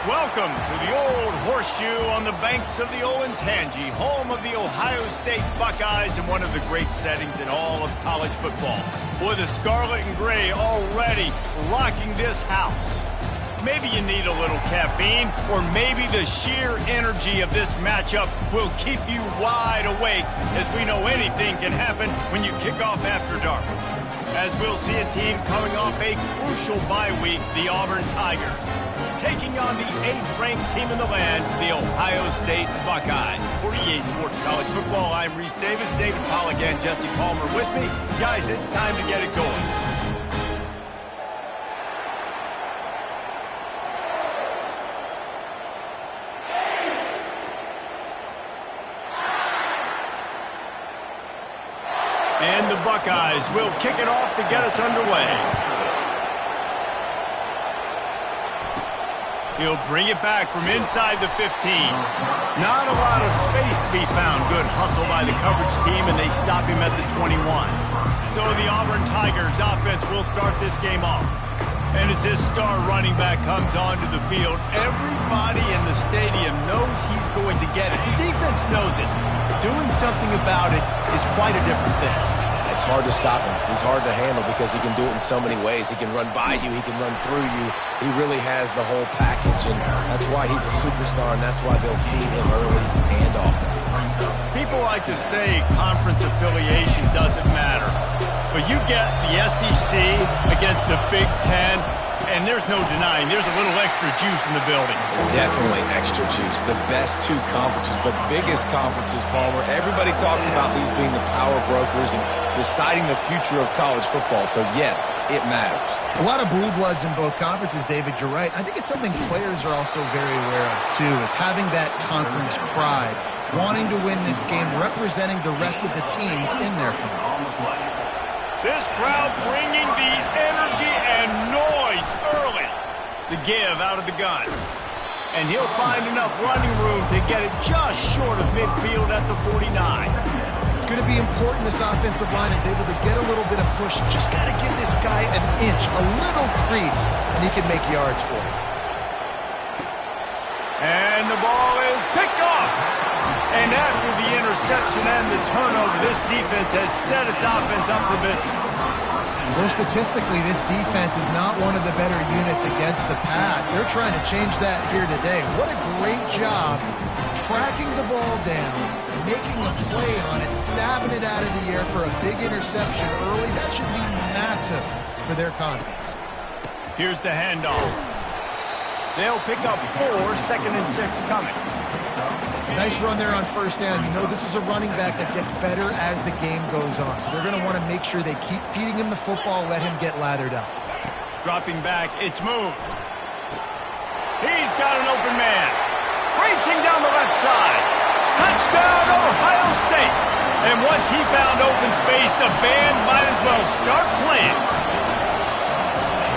Welcome to the Old Horseshoe on the banks of the Olentangy, home of the Ohio State Buckeyes and one of the great settings in all of college football. Boy, the scarlet and gray already rocking this house. Maybe you need a little caffeine, or maybe the sheer energy of this matchup will keep you wide awake, as we know anything can happen when you kick off after dark. As we'll see a team coming off a crucial bye week, the Auburn Tigers, taking on the 8th-ranked team in the land, the Ohio State Buckeyes. For EA Sports College Football, I'm Reese Davis, David Pollack, and Jesse Palmer with me. Guys, it's time to get it going. And the Buckeyes will kick it off to get us underway. He'll bring it back from inside the 15. Not a lot of space to be found. Good hustle by the coverage team, and they stop him at the 21. So the Auburn Tigers offense will start this game off. And as this star running back comes onto the field, everybody in the stadium knows he's going to get it. The defense knows it. Doing something about it is quite a different thing. It's hard to stop him. He's hard to handle because he can do it in so many ways. He can run by you. He can run through you. He really has the whole package, and that's why he's a superstar, and that's why they'll feed him early and often. People like to say conference affiliation doesn't matter, but you get the SEC against the Big Ten, and there's no denying there's a little extra juice in the building. Definitely extra juice. The best two conferences, the biggest conferences, Palmer. Everybody talks about these being the power brokers and deciding the future of college football. So, yes, it matters. A lot of blue bloods in both conferences, David. You're right. I think it's something players are also very aware of, too, is having that conference pride, wanting to win this game, representing the rest of the teams in their conference. This crowd bringing the energy and noise early. The give out of the gun. And he'll find enough running room to get it just short of midfield at the 49. It's going to be important this offensive line is able to get a little bit of push. Just got to give this guy an inch, a little crease, and he can make yards for it. And the ball is picked off. And after the interception and the turnover, this defense has set its offense up for business. Well, statistically, this defense is not one of the better units against the pass. They're trying to change that here today. What a great job tracking the ball down, making a play on it, stabbing it out of the air for a big interception early. That should be massive for their confidence. Here's the handoff. They'll pick up 4, 2nd and 6 coming. Nice run there on first down. You know this is a running back that gets better as the game goes on. So they're going to want to make sure they keep feeding him the football, let him get lathered up. Dropping back, it's moved. He's got an open man. Racing down the left side. Touchdown, Ohio State. And once he found open space, the band might as well start playing.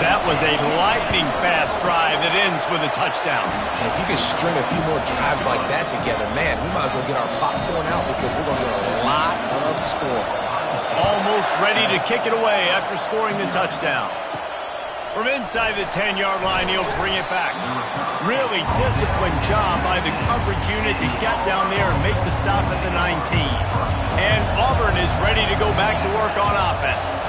That was a lightning-fast drive that ends with a touchdown. If you can string a few more drives like that together, man, we might as well get our popcorn out because we're going to get a lot of scoring. Almost ready to kick it away after scoring the touchdown. From inside the 10-yard line, he'll bring it back. Really disciplined job by the coverage unit to get down there and make the stop at the 19. And Auburn is ready to go back to work on offense.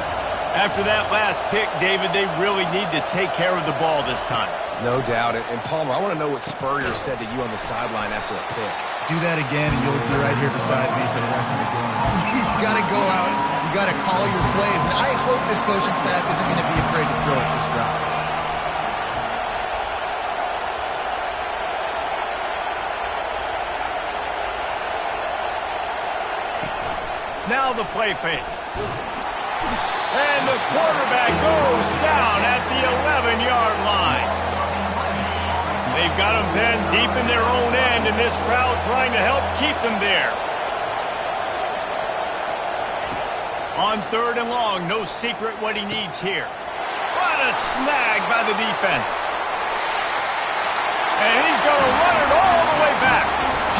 After that last pick, David, they really need to take care of the ball this time. No doubt. And Palmer, I want to know what Spurrier said to you on the sideline after a pick. Do that again, and you'll be right here beside me for the rest of the game. You got to go out. You got to call your plays, and I hope this coaching staff isn't going to be afraid to throw it this route. Now the play fake. And the quarterback goes down at the 11-yard line. They've got him pinned deep in their own end, and this crowd trying to help keep them there. On 3rd and long, no secret what he needs here. What a snag by the defense. And he's going to run it all the way back.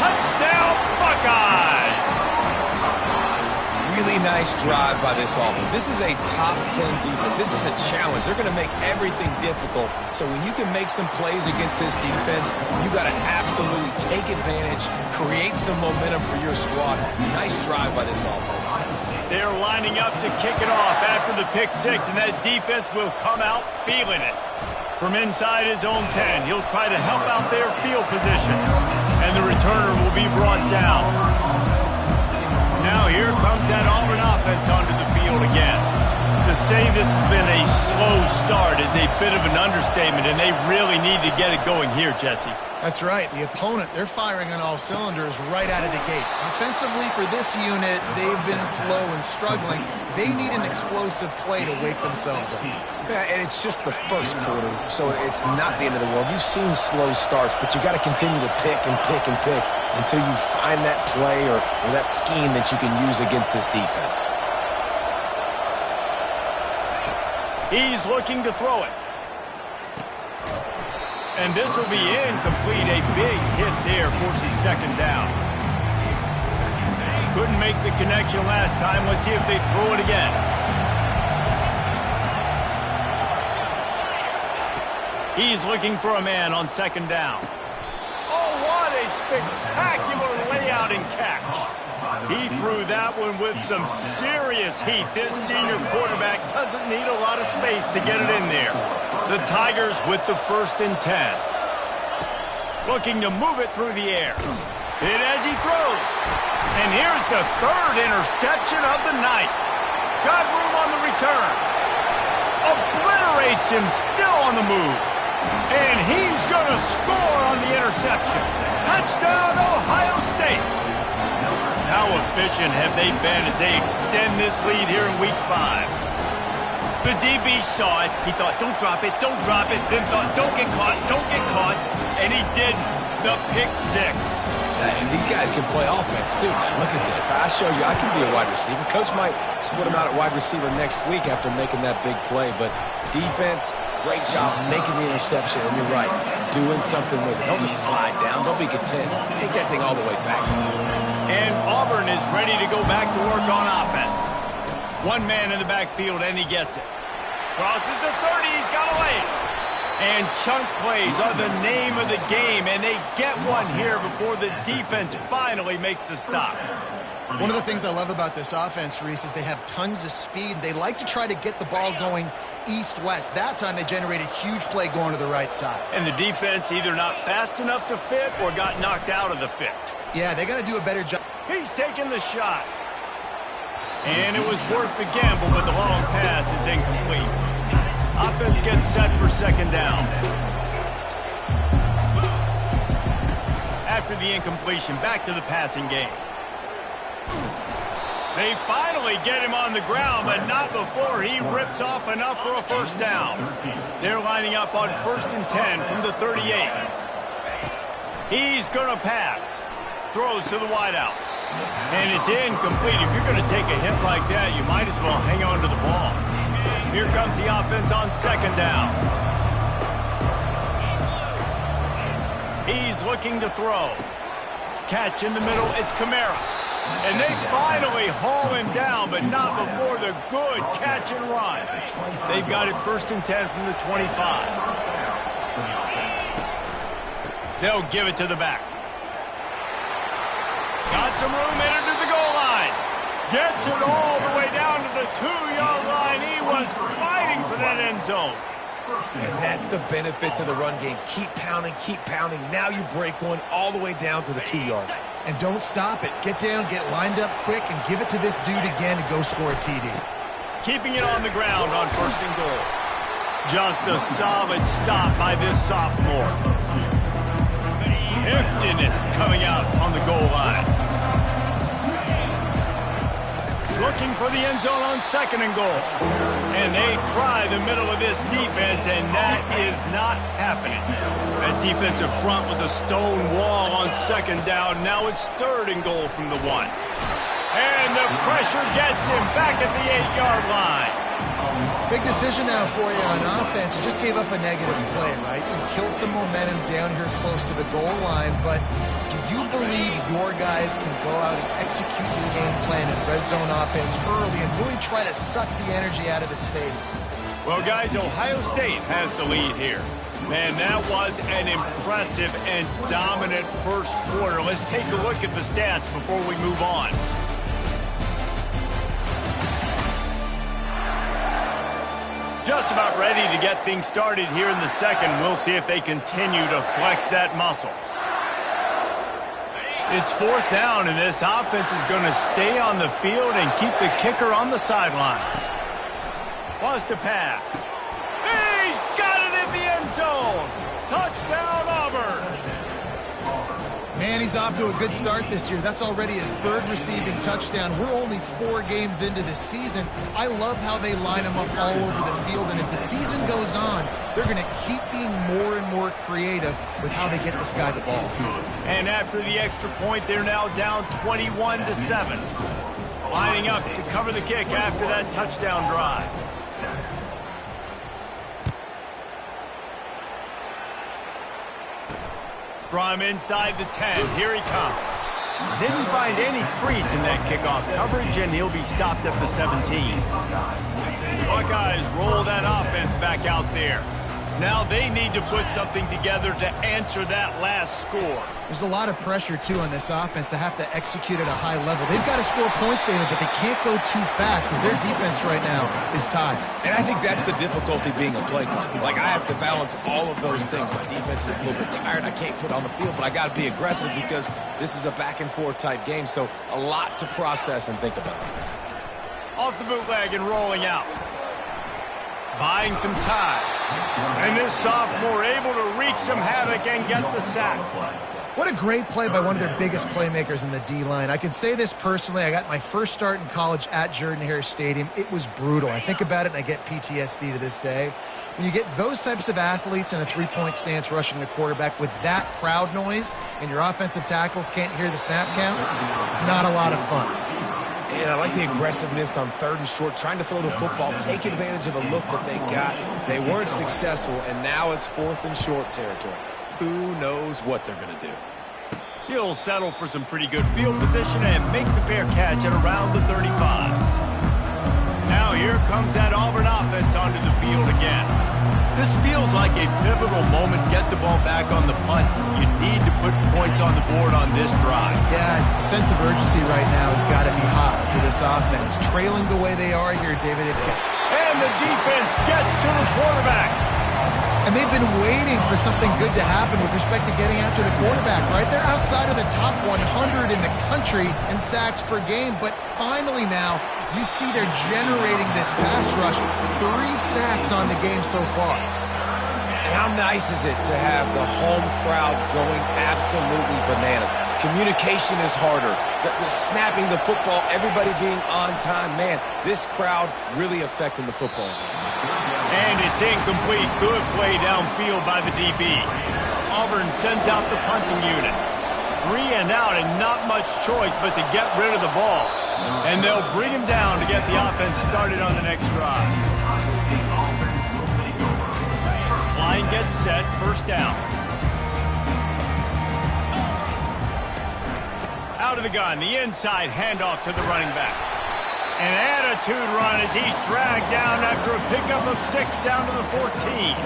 Touchdown, Buckeyes! Really nice drive by this offense. This is a top 10 defense. This is a challenge. They're going to make everything difficult. So when you can make some plays against this defense, you got to absolutely take advantage, create some momentum for your squad. Nice drive by this offense. They're lining up to kick it off after the pick six, and that defense will come out feeling it. From inside his own 10, he'll try to help out their field position, and the returner will be brought down. Now here comes that Auburn offense onto the field again. To say this has been a slow start is a bit of an understatement, and they really need to get it going here, Jesse. That's right. The opponent, they're firing on all cylinders right out of the gate. Offensively, for this unit, they've been slow and struggling. They need an explosive play to wake themselves up. Yeah, and it's just the first quarter, so it's not the end of the world. You've seen slow starts, but you got to continue to pick and pick and pick until you find that play or that scheme that you can use against this defense. He's looking to throw it. And this will be incomplete. A big hit there, forces 2nd down. Couldn't make the connection last time. Let's see if they throw it again. He's looking for a man on 2nd down. Oh, what a spectacular layout and catch. He threw that one with some serious heat. This senior quarterback doesn't need a lot of space to get it in there. The Tigers with the 1st and 10. Looking to move it through the air. Hit as he throws. And here's the 3rd interception of the night. Got room on the return. Obliterates him, still on the move. And he's going to score on the interception. Touchdown, Ohio State. How efficient have they been as they extend this lead here in Week 5? The DB saw it. He thought, don't drop it, don't drop it. Then thought, don't get caught, don't get caught. And he didn't. The pick 6. And these guys can play offense, too, man. Look at this. I show you I can be a wide receiver. Coach might split him out at wide receiver next week after making that big play. But defense, great job making the interception. And you're right, doing something with it. Don't just slide down. Don't be content. Take that thing all the way back. And Auburn is ready to go back to work on offense. One man in the backfield, and he gets it. Crosses the 30, he's got away. And chunk plays are the name of the game, and they get one here before the defense finally makes the stop. One of the things I love about this offense, Reese, is they have tons of speed. They like to try to get the ball going east-west. That time they generated a huge play going to the right side. And the defense either not fast enough to fit or got knocked out of the fit. Yeah, they got to do a better job. He's taking the shot. And it was worth the gamble, but the long pass is incomplete. Offense gets set for 2nd down. After the incompletion, back to the passing game. They finally get him on the ground, but not before he rips off enough for a 1st down. They're lining up on 1st and 10 from the 38. He's going to pass. Throws to the wideout. And it's incomplete. If you're going to take a hit like that, you might as well hang on to the ball. Here comes the offense on 2nd down. He's looking to throw. Catch in the middle, it's Kamara. And they finally haul him down, but not before the good catch and run. They've got it 1st and 10 from the 25. They'll give it to the back. Got some room, entered to the goal line. Gets it all the way down to the 2-yard line. He was fighting for that end zone. And that's the benefit to the run game. Keep pounding, keep pounding. Now you break one all the way down to the 2-yard. And don't stop it. Get down, get lined up quick, and give it to this dude again to go score a TD. Keeping it on the ground on 1st and goal. Just a solid stop by this sophomore. Heftiness coming out on the goal line. Looking for the end zone on 2nd and goal. And they try the middle of this defense, and that is not happening. That defensive front was a stone wall on 2nd down. Now it's 3rd and goal from the 1. And the pressure gets him back at the 8-yard line. Big decision now for you on offense. You just gave up a negative play, right? You killed some momentum down here close to the goal line, but do you believe your guys can go out and execute the game plan in red zone offense early and really try to suck the energy out of the stadium? Well, guys, Ohio State has the lead here. Man, that was an impressive and dominant first quarter. Let's take a look at the stats before we move on. Just about ready to get things started here in the second. We'll see if they continue to flex that muscle. It's 4th down, and this offense is going to stay on the field and keep the kicker on the sidelines. Wants to pass. He's got it in the end zone. Touchdown, Auburn. Man, he's off to a good start this year. That's already his 3rd receiving touchdown. We're only 4 games into this season. I love how they line him up all over the field, and as the season goes on, they're going to keep being more and more creative with how they get this guy the ball. And after the extra point, they're now down 21-7. Lining up to cover the kick after that touchdown drive. From inside the 10, here he comes. Didn't find any crease in that kickoff coverage, and he'll be stopped at the 17. Buckeyes roll that offense back out there. Now they need to put something together to answer that last score. There's a lot of pressure, too, on this offense to have to execute at a high level. They've got to score points, David, but they can't go too fast because their defense right now is tied. And I think that's the difficulty being a play caller. Like, I have to balance all of those things. My defense is a little bit tired. I can't put on the field, but I got to be aggressive because this is a back-and-forth type game, so a lot to process and think about. Off the bootleg and rolling out. Buying some time. And this sophomore able to wreak some havoc and get the sack. What a great play by one of their biggest playmakers in the D-line. I can say this personally. I got my first start in college at Jordan-Hare Stadium. It was brutal. I think about it and I get PTSD to this day. When you get those types of athletes in a three-point stance rushing the quarterback with that crowd noise and your offensive tackles can't hear the snap count, it's not a lot of fun. And I like the aggressiveness on 3rd and short, trying to throw the football, take advantage of a look that they got. They weren't successful, and now it's 4th and short territory. Who knows what they're going to do? He'll settle for some pretty good field position and make the fair catch at around the 35. Now here comes that Auburn offense onto the field again. This feels like a pivotal moment. Get the ball back on the punt. You need to put points on the board on this drive. Yeah, its sense of urgency right now has got to be high for this offense. Trailing the way they are here, David. And the defense gets to the quarterback. And they've been waiting for something good to happen with respect to getting after the quarterback, right? They're outside of the top 100 in the country in sacks per game, but finally now you see they're generating this pass rush. 3 sacks on the game so far. And how nice is it to have the home crowd going absolutely bananas? Communication is harder. The snapping the football, everybody being on time. Man, this crowd really affecting the football game. And it's incomplete. Good play downfield by the DB. Auburn sends out the punting unit. 3 and out and not much choice but to get rid of the ball. And they'll bring him down to get the offense started on the next drive. Line gets set, 1st down. Out of the gun, the inside handoff to the running back. An attitude run as he's dragged down after a pickup of 6 down to the 14.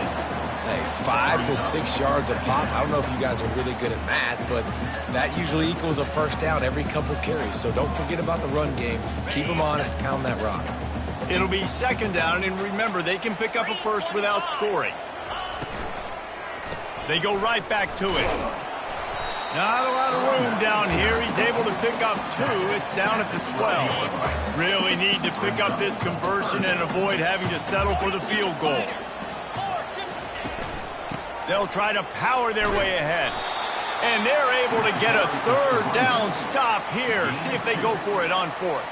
Hey, 5 to 6 yards a pop. I don't know if you guys are really good at math, but that usually equals a 1st down every couple carries. So don't forget about the run game. Keep them honest, pound that rock. It'll be 2nd down, and remember, they can pick up a 1st without scoring. They go right back to it. Not a lot of room down here. He's able to pick up 2. It's down at the 12. Really need to pick up this conversion and avoid having to settle for the field goal. They'll try to power their way ahead. And they're able to get a 3rd down stop here. See if they go for it on 4th.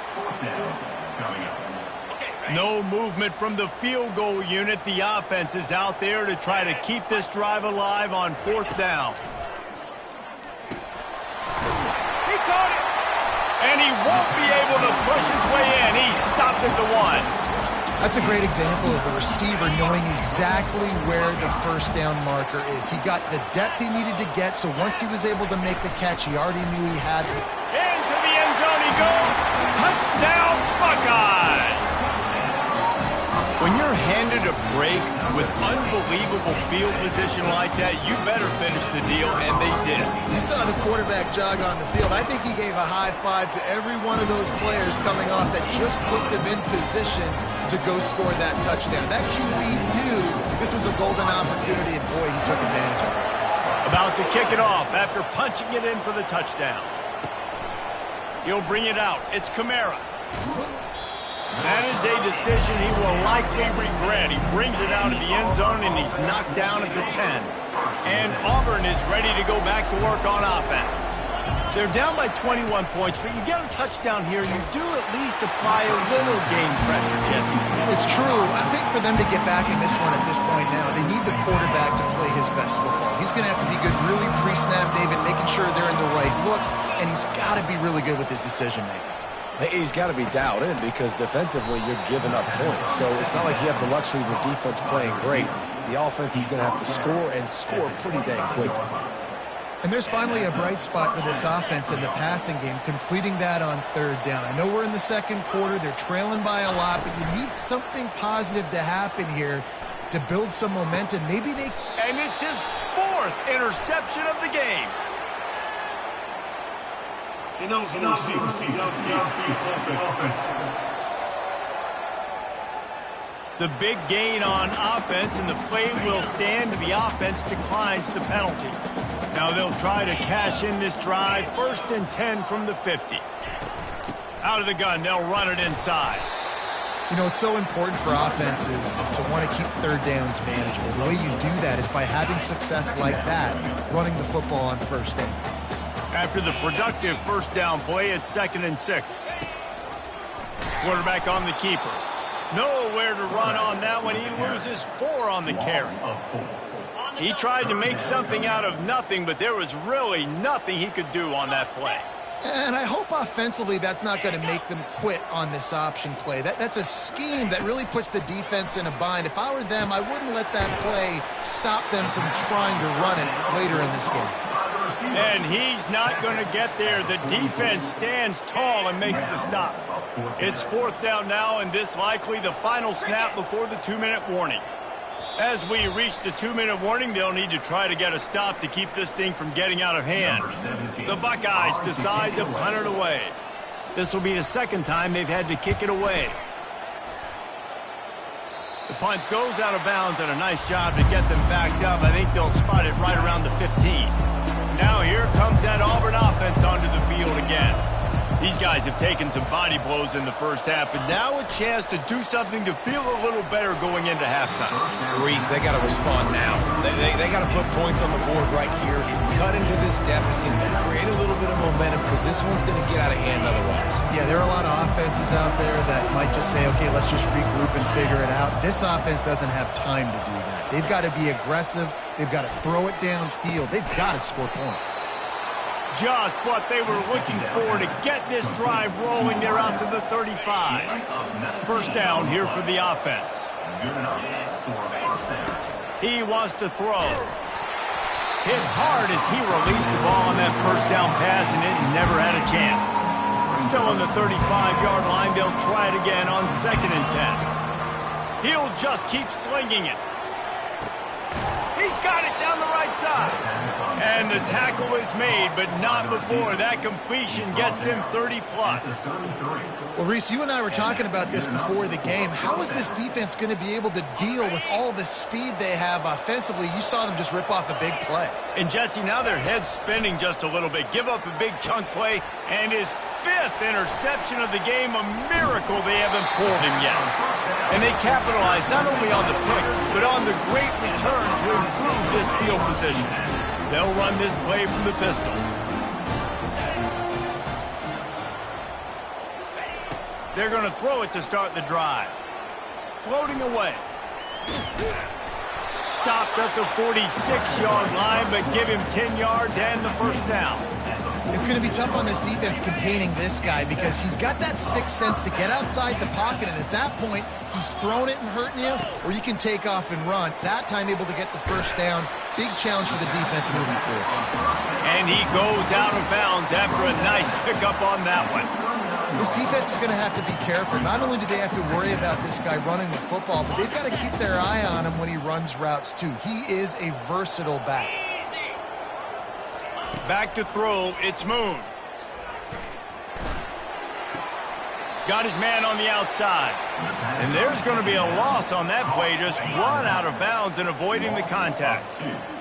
No movement from the field goal unit. The offense is out there to try to keep this drive alive on 4th down. He caught it. And he won't be able to push his way in. He stopped at the 1. That's a great example of the receiver knowing exactly where the 1st down marker is. He got the depth he needed to get, so once he was able to make the catch, he already knew he had it. Into the end zone he goes. Touchdown, Buckeyes! When you're handed a break with unbelievable field position like that, you better finish the deal, and they did. You saw the quarterback jog on the field. I think he gave a high five to every one of those players coming off that just put them in position to go score that touchdown. That QB knew this was a golden opportunity, and boy, he took advantage of it. About to kick it off after punching it in for the touchdown. He'll bring it out. It's Kamara. That is a decision he will likely regret. He brings it out of the end zone, and he's knocked down at the 10. And Auburn is ready to go back to work on offense. They're down by 21 points, but you get a touchdown here, you do at least apply a little game pressure, Jesse. It's true. I think for them to get back in this one at this point now, they need the quarterback to play his best football. He's going to have to be good really pre-snap, David, making sure they're in the right looks, and he's got to be really good with his decision-making. He's got to be dialed in because defensively you're giving up points. So it's not like you have the luxury of your defense playing great. The offense is going to have to score and score pretty dang quickly. And there's finally a bright spot for this offense in the passing game, completing that on 3rd down. I know we're in the 2nd quarter. They're trailing by a lot, but you need something positive to happen here to build some momentum. Maybe they... And it's his 4th interception of the game. The big gain on offense, and the play will stand. The offense declines the penalty. Now they'll try to cash in this drive. 1st and 10 from the 50. Out of the gun, they'll run it inside. You know, it's so important for offenses to want to keep 3rd downs manageable. The way you do that is by having success like that, running the football on 1st down. After the productive 1st down play, it's 2nd and 6. Quarterback on the keeper. Nowhere to run on that one. He loses 4 on the carry. He tried to make something out of nothing, but there was really nothing he could do on that play. And I hope offensively that's not going to make them quit on this option play. That's a scheme that really puts the defense in a bind. If I were them, I wouldn't let that play stop them from trying to run it later in this game. And he's not going to get there. The defense stands tall and makes the stop. It's 4th down now, and this likely the final snap before the 2-minute warning. As we reach the 2-minute warning, they'll need to try to get a stop to keep this thing from getting out of hand. The Buckeyes decide to punt it away. This will be the 2nd time they've had to kick it away. The punt goes out of bounds, and a nice job to get them backed up. I think they'll spot it right around the 15. Now here comes that Auburn offense onto the field again. These guys have taken some body blows in the 1st half, but now a chance to do something to feel a little better going into halftime. Reese, they got to respond now. They got to put points on the board right here, cut into this deficit, create a little bit of momentum because this one's going to get out of hand otherwise. Yeah, there are a lot of offenses out there that might just say, okay, let's just regroup and figure it out. This offense doesn't have time to do that. They've got to be aggressive. They've got to throw it downfield. They've got to score points. Just what they were looking for to get this drive rolling. They're out to the 35. 1st down here for the offense. He wants to throw. Hit hard as he released the ball on that 1st down pass, and it never had a chance. Still on the 35-yard line. They'll try it again on 2nd and 10. He'll just keep slinging it. He He's got it down the right side. And the tackle is made, but not before that completion gets them 30-plus. Well, Reese, you and I were talking about this before the game. How is this defense going to be able to deal with all the speed they have offensively? You saw them just rip off a big play. And, Jesse, now their head's spinning just a little bit. Give up a big chunk play, and his 5th interception of the game, a miracle they haven't pulled him yet. And they capitalized not only on the pick, but on the great return to improve this field position. They'll run this play from the pistol. They're going to throw it to start the drive. Floating away. Stopped at the 46-yard line, but give him 10 yards and the first down. It's going to be tough on this defense containing this guy because he's got that sixth sense to get outside the pocket, and at that point, he's throwing it and hurting you, or you can take off and run. That time able to get the first down. Big challenge for the defense moving forward. And he goes out of bounds after a nice pickup on that one. This defense is going to have to be careful. Not only do they have to worry about this guy running the football, but they've got to keep their eye on him when he runs routes too. He is a versatile back. Back to throw, it's Moon. Got his man on the outside. And there's going to be a loss on that play, just run out of bounds and avoiding the contact.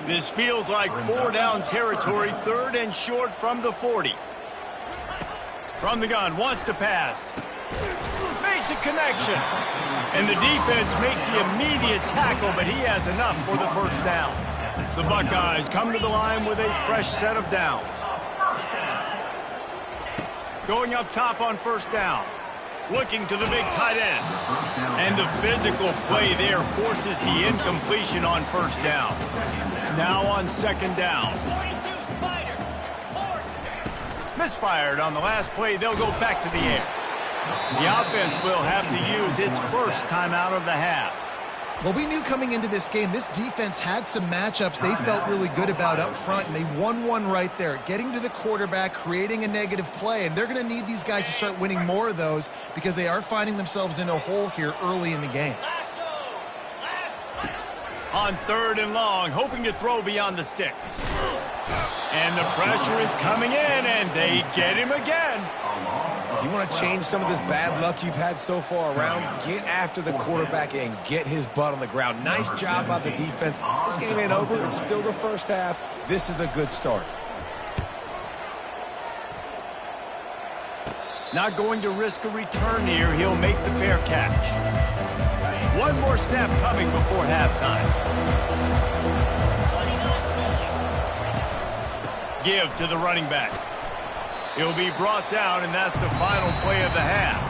This feels like 4-down territory, 3rd and short from the 40. From the gun, wants to pass. Makes a connection. And the defense makes the immediate tackle, but he has enough for the first down. The Buckeyes come to the line with a fresh set of downs. Going up top on first down. Looking to the big tight end. And the physical play there forces the incompletion on first down. Now on second down. Misfired on the last play. They'll go back to the air. The offense will have to use its first timeout of the half. Well, we knew coming into this game, this defense had some matchups they felt really good about up front, and they won one right there, getting to the quarterback, creating a negative play, and they're going to need these guys to start winning more of those because they are finding themselves in a hole here early in the game. On 3rd and long, hoping to throw beyond the sticks. And the pressure is coming in, and they get him again. You want to change some of this bad luck you've had so far around? Get after the quarterback and get his butt on the ground. Nice job by the defense. This game ain't over. It's still the first half. This is a good start. Not going to risk a return here. He'll make the fair catch. One more snap coming before halftime. Give to the running back. He'll be brought down, and that's the final play of the half.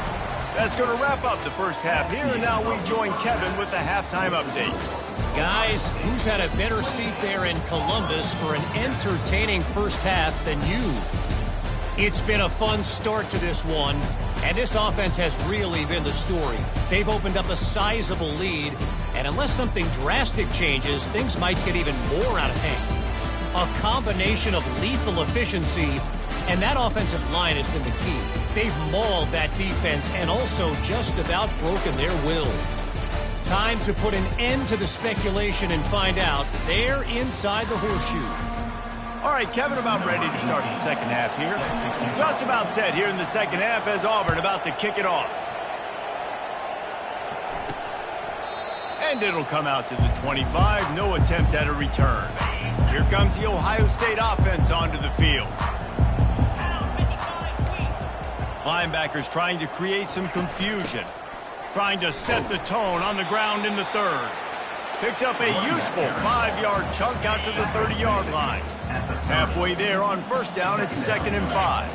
That's going to wrap up the first half here, and now we join Kevin with the halftime update. Guys, who's had a better seat there in Columbus for an entertaining first half than you? It's been a fun start to this one, and this offense has really been the story. They've opened up a sizable lead, and unless something drastic changes, things might get even more out of hand. A combination of lethal efficiency, and that offensive line has been the key. They've mauled that defense and also just about broken their will. Time to put an end to the speculation and find out. They're inside the horseshoe. All right, Kevin, about ready to start the second half here. Just about set here in the second half as Auburn about to kick it off. And it'll come out to the 25. No attempt at a return. Here comes the Ohio State offense onto the field. Linebackers trying to create some confusion. Trying to set the tone on the ground in the 3rd. Picks up a useful 5-yard chunk out to the 30-yard line. Halfway there on first down, it's 2nd and 5.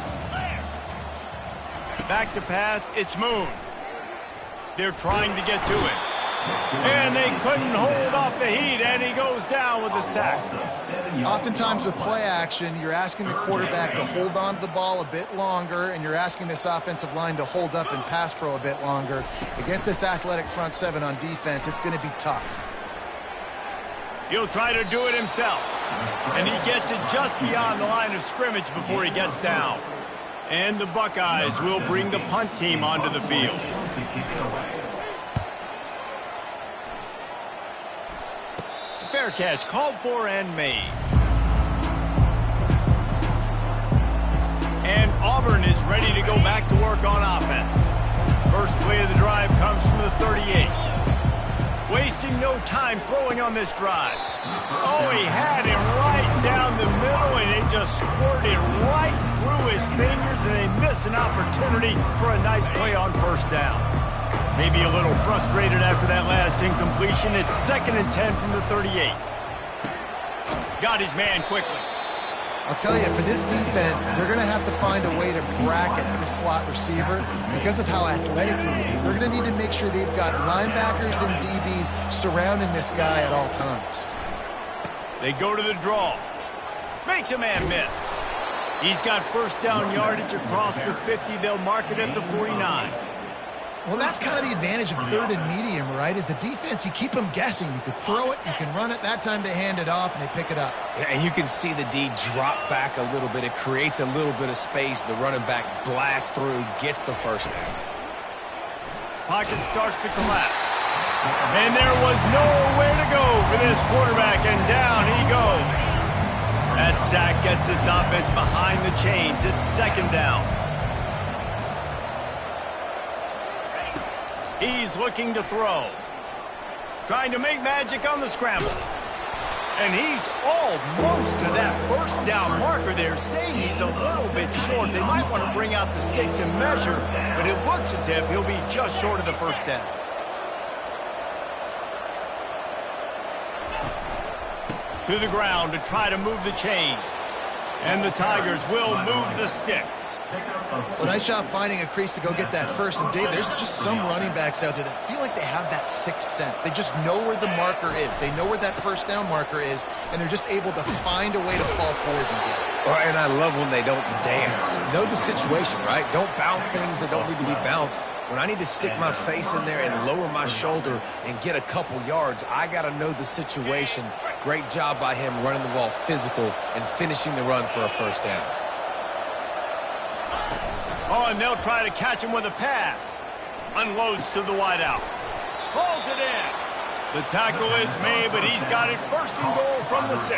Back to pass, it's Moon. They're trying to get to it. And they couldn't hold off the heat, and he goes down with a sack. Oftentimes with play action, you're asking the quarterback to hold on to the ball a bit longer, and you're asking this offensive line to hold up and pass pro a bit longer. Against this athletic front seven on defense, it's going to be tough. He'll try to do it himself. And he gets it just beyond the line of scrimmage before he gets down. And the Buckeyes will bring the punt team onto the field. Fair catch, called for and made. And Auburn is ready to go back to work on offense. First play of the drive comes from the 38. Wasting no time throwing on this drive. Oh, he had it right down the middle, and it just squirted right through his fingers, and they miss an opportunity for a nice play on first down. Maybe a little frustrated after that last incompletion. It's 2nd and 10 from the 38. Got his man quickly. I'll tell you, for this defense, they're going to have to find a way to bracket this slot receiver because of how athletic he is. They're going to need to make sure they've got linebackers and DBs surrounding this guy at all times. They go to the draw. Makes a man miss. He's got first down yardage across the 50. They'll mark it at the 49. Well, that's kind of the advantage of 3rd and medium, right? Is the defense, you keep them guessing. You could throw it, you can run it. That time they hand it off, and they pick it up. Yeah, and you can see the D drop back a little bit. It creates a little bit of space. The running back blasts through, gets the first down. Pocket starts to collapse. And there was nowhere to go for this quarterback, and down he goes. That sack gets this offense behind the chains. It's 2nd down. He's looking to throw. Trying to make magic on the scramble. And he's almost to that first down marker. They're saying he's a little bit short. They might want to bring out the sticks and measure, but it looks as if he'll be just short of the first down. To the ground to try to move the chains. And the Tigers will move the sticks. Well, nice job finding a crease to go get that first. And, Dave, there's just some running backs out there that feel like they have that sixth sense. They just know where the marker is. They know where that first down marker is, and they're just able to find a way to fall forward and get it. And I love when they don't dance. Know the situation, right? Don't bounce things that don't need to be bounced. When I need to stick my face in there and lower my shoulder and get a couple yards, I got to know the situation. Great job by him running the ball physical and finishing the run for a first down. Oh, and they'll try to catch him with a pass. Unloads to the wideout. Pulls it in. The tackle is made, but he's got it first and goal from the 6.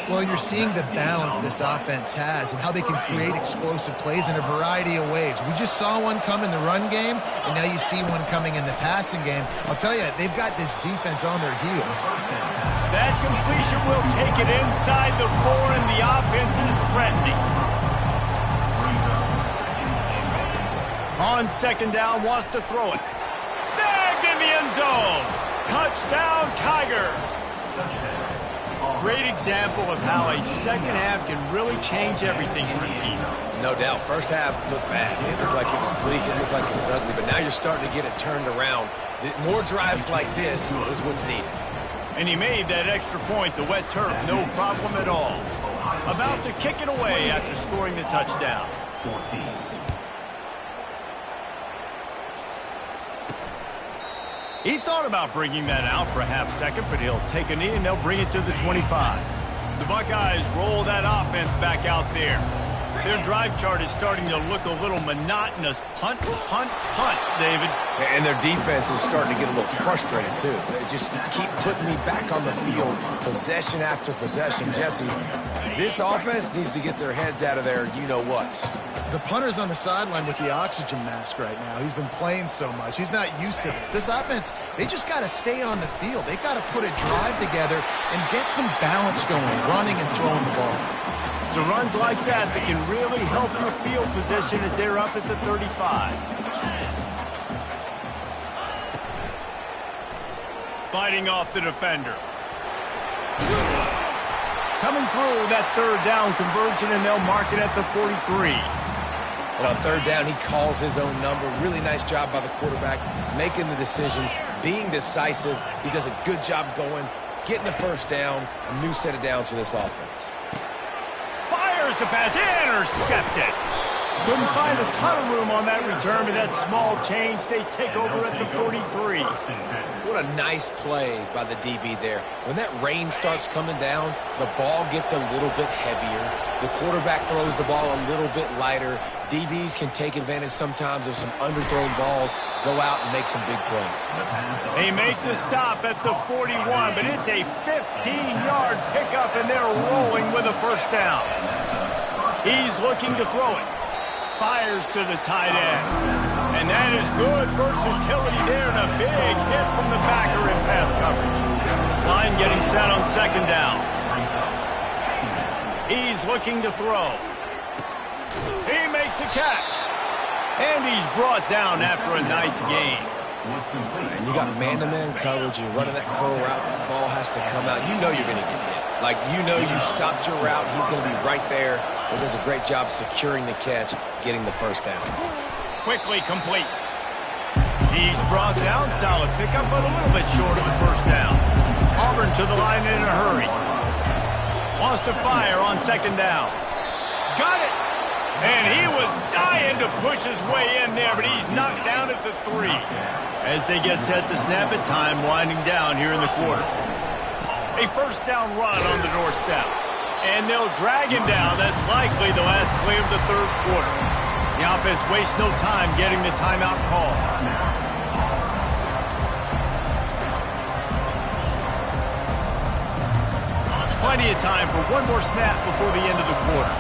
Well, you're seeing the balance this offense has and how they can create explosive plays in a variety of ways. We just saw one come in the run game, and now you see one coming in the passing game. I'll tell you, they've got this defense on their heels. That completion will take it inside the 4, and the offense is threatening. On 2nd down, wants to throw it. Snagged in the end zone. Touchdown, Tigers. Great example of how a second half can really change everything for a team. No doubt. First half looked bad. It looked like it was bleak. It looked like it was ugly. But now you're starting to get it turned around. More drives like this is what's needed. And he made that extra point, the wet turf, no problem at all. About to kick it away after scoring the touchdown. 14. He thought about bringing that out for a half second, but he'll take a knee and they'll bring it to the 25. The Buckeyes roll that offense back out there. Their drive chart is starting to look a little monotonous. Punt, punt, punt, David. And their defense is starting to get a little frustrated, too. They just keep putting me back on the field, possession after possession. Jesse, this offense needs to get their heads out of their you-know-whats. The punter's on the sideline with the oxygen mask right now. He's been playing so much. He's not used to this. This offense, they just got to stay on the field. They've got to put a drive together and get some balance going, running and throwing the ball. It's runs like that that can really help your field position as they're up at the 35. Fighting off the defender. Coming through that 3rd down conversion, and they'll mark it at the 43. And on 3rd down, he calls his own number. Really nice job by the quarterback, making the decision, being decisive. He does a good job going, getting the first down, a new set of downs for this offense. Fires the pass, intercepted. Couldn't find a ton of room on that return, but that small change, they take over at the 43. What a nice play by the DB there. When that rain starts coming down, the ball gets a little bit heavier. The quarterback throws the ball a little bit lighter. DBs can take advantage sometimes of some underthrown balls, go out and make some big plays. They make the stop at the 41, but it's a 15-yard pickup, and they're rolling with a first down. He's looking to throw it. Fires to the tight end. And that is good versatility there, and a big hit from the backer in pass coverage. Line getting set on second down. He's looking to throw. He makes a catch. And he's brought down after a nice gain. And you got man-to-man coverage. You're running that curl route. That ball has to come out. You know you're going to get hit. Like, you know you stopped your route. He's going to be right there. He does a great job securing the catch, getting the first down. Quickly complete. He's brought down. Solid pickup, but a little bit short of the first down. Auburn to the line in a hurry. Wants to fire on second down. Got it. And he was dying to push his way in there, but he's knocked down at the 3. As they get set to snap it, time winding down here in the quarter. A first down run on the doorstep. And they'll drag him down. That's likely the last play of the third quarter. The offense wastes no time getting the timeout call. Plenty of time for one more snap before the end of the quarter.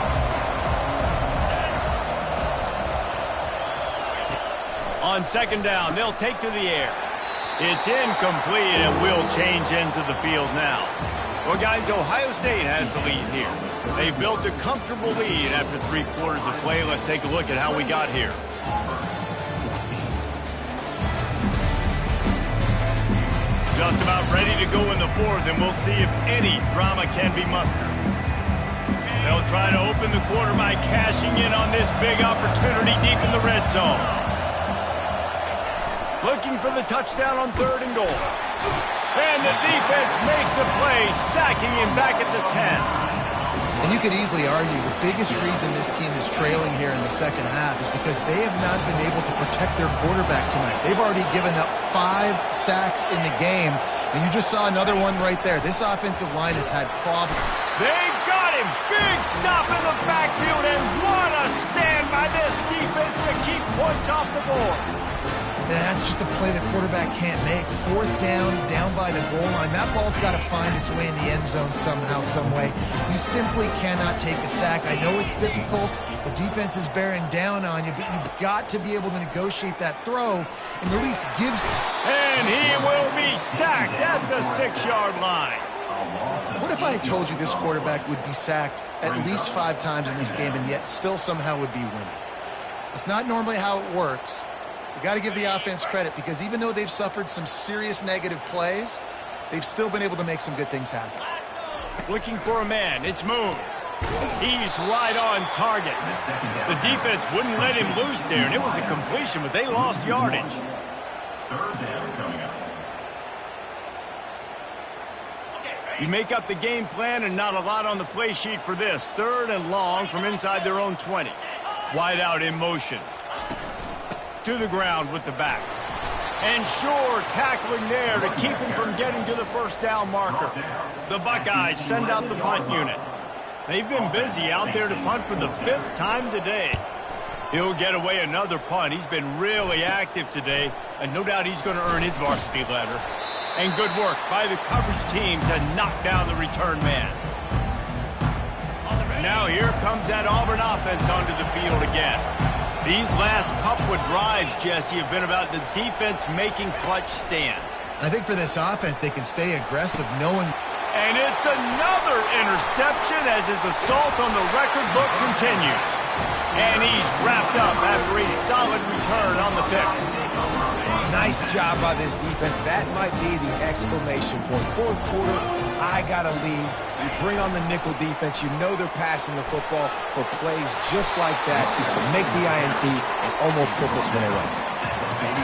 On second down, they'll take to the air. It's incomplete, and we'll change ends of the field now. Well, guys, Ohio State has the lead here. They built a comfortable lead after 3 quarters of play. Let's take a look at how we got here. Just about ready to go in the fourth, and we'll see if any drama can be mustered. They'll try to open the quarter by cashing in on this big opportunity deep in the red zone. Looking for the touchdown on 3rd and goal. And the defense makes a play, sacking him back at the 10. And you could easily argue the biggest reason this team is trailing here in the second half is because they have not been able to protect their quarterback tonight. They've already given up 5 sacks in the game, and you just saw another one right there. This offensive line has had problems. They got him! Big stop in the backfield, and what a stand by this defense to keep points off the board. That's just a play the quarterback can't make. 4th down, down by the goal line. That ball's got to find its way in the end zone somehow, some way. You simply cannot take a sack. I know it's difficult. The defense is bearing down on you, but you've got to be able to negotiate that throw and at least give... And he will be sacked at the 6-yard line. What if I had told you this quarterback would be sacked at least 5 times in this game and yet still somehow would be winning? It's not normally how it works. You got to give the offense credit because even though they've suffered some serious negative plays, they've still been able to make some good things happen. Looking for a man. It's Moon. He's right on target. The defense wouldn't let him loose there, and it was a completion, but they lost yardage. 3rd down coming up. You make up the game plan and not a lot on the play sheet for this. 3rd and long from inside their own 20. Wide out in motion. To the ground with the back. And sure, tackling there to keep him from getting to the first down marker. The Buckeyes send out the punt unit. They've been busy out there to punt for the 5th time today. He'll get away another punt. He's been really active today, and no doubt he's going to earn his varsity letter. And good work by the coverage team to knock down the return man. Now here comes that Auburn offense onto the field again. These last couple of drives, Jesse, have been about the defense making clutch stand. I think for this offense, they can stay aggressive knowing... And it's another interception as his assault on the record book continues. And he's wrapped up after a solid return on the pick. Nice job by this defense. That might be the exclamation point. 4th quarter, I got a lead. You bring on the nickel defense. You know they're passing the football for plays just like that to make the INT and almost put this one away.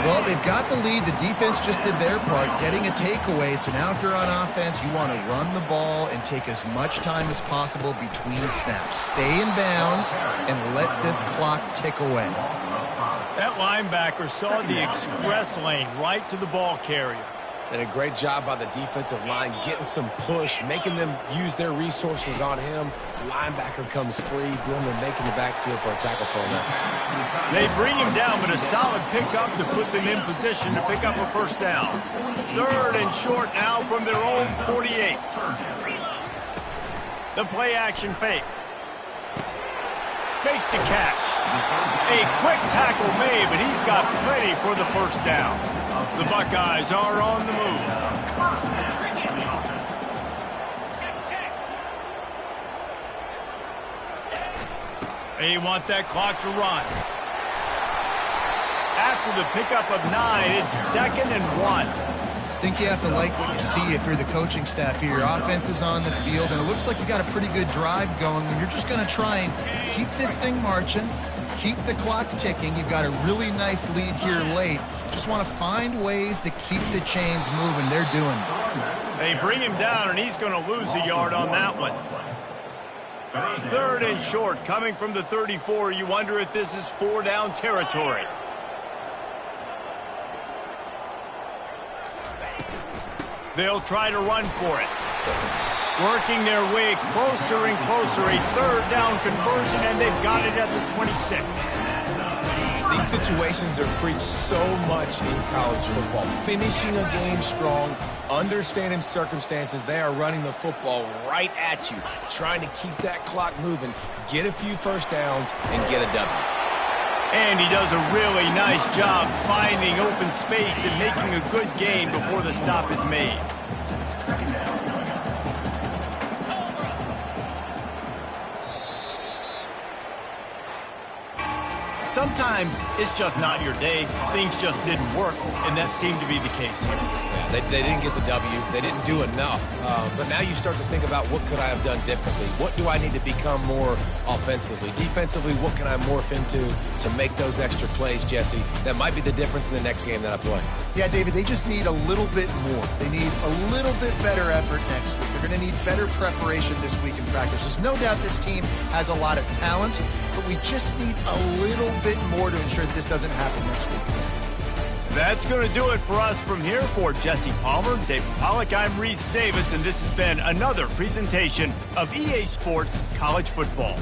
Well, they've got the lead. The defense just did their part, getting a takeaway. So now if you're on offense, you want to run the ball and take as much time as possible between snaps. Stay in bounds and let this clock tick away. That linebacker saw the express lane right to the ball carrier. And a great job by the defensive line getting some push, making them use their resources on him. The linebacker comes free, Blumen making the backfield for a tackle for a loss. They bring him down, but a solid pickup to put them in position to pick up a first down. 3rd and short now from their own 48. The play action fake. Makes the catch. A quick tackle made, but he's got plenty for the first down. The Buckeyes are on the move. They want that clock to run. After the pickup of 9, it's 2nd and 1. I think you have to like what you see if you're the coaching staff here. Your offense is on the field, and it looks like you got a pretty good drive going. And you're just going to try and keep this thing marching, keep the clock ticking. You've got a really nice lead here late. Just want to find ways to keep the chains moving. They're doing it. They bring him down, and he's going to lose a yard on that one. 3rd and short, coming from the 34. You wonder if this is 4-down territory. They'll try to run for it. Working their way closer and closer. A 3rd down conversion, and they've got it at the 26. These situations are preached so much in college football. Finishing a game strong, understanding circumstances. They are running the football right at you, trying to keep that clock moving, get a few first downs, and get a W. And he does a really nice job finding open space and making a good gain before the stop is made. Sometimes it's just not your day. Things just didn't work, and that seemed to be the case here. Yeah, they didn't get the W. They didn't do enough. But now you start to think about what could I have done differently? What do I need to become more offensively? Defensively, what can I morph into to make those extra plays, Jesse? That might be the difference in the next game that I play. Yeah, David, they just need a little bit more. They need a little bit better effort next week. They're going to need better preparation this week in practice. There's no doubt this team has a lot of talent, but we just need a little bit more to ensure that this doesn't happen next week. That's going to do it for us from here. For Jesse Palmer, David Pollack, I'm Reese Davis, and this has been another presentation of EA Sports College Football.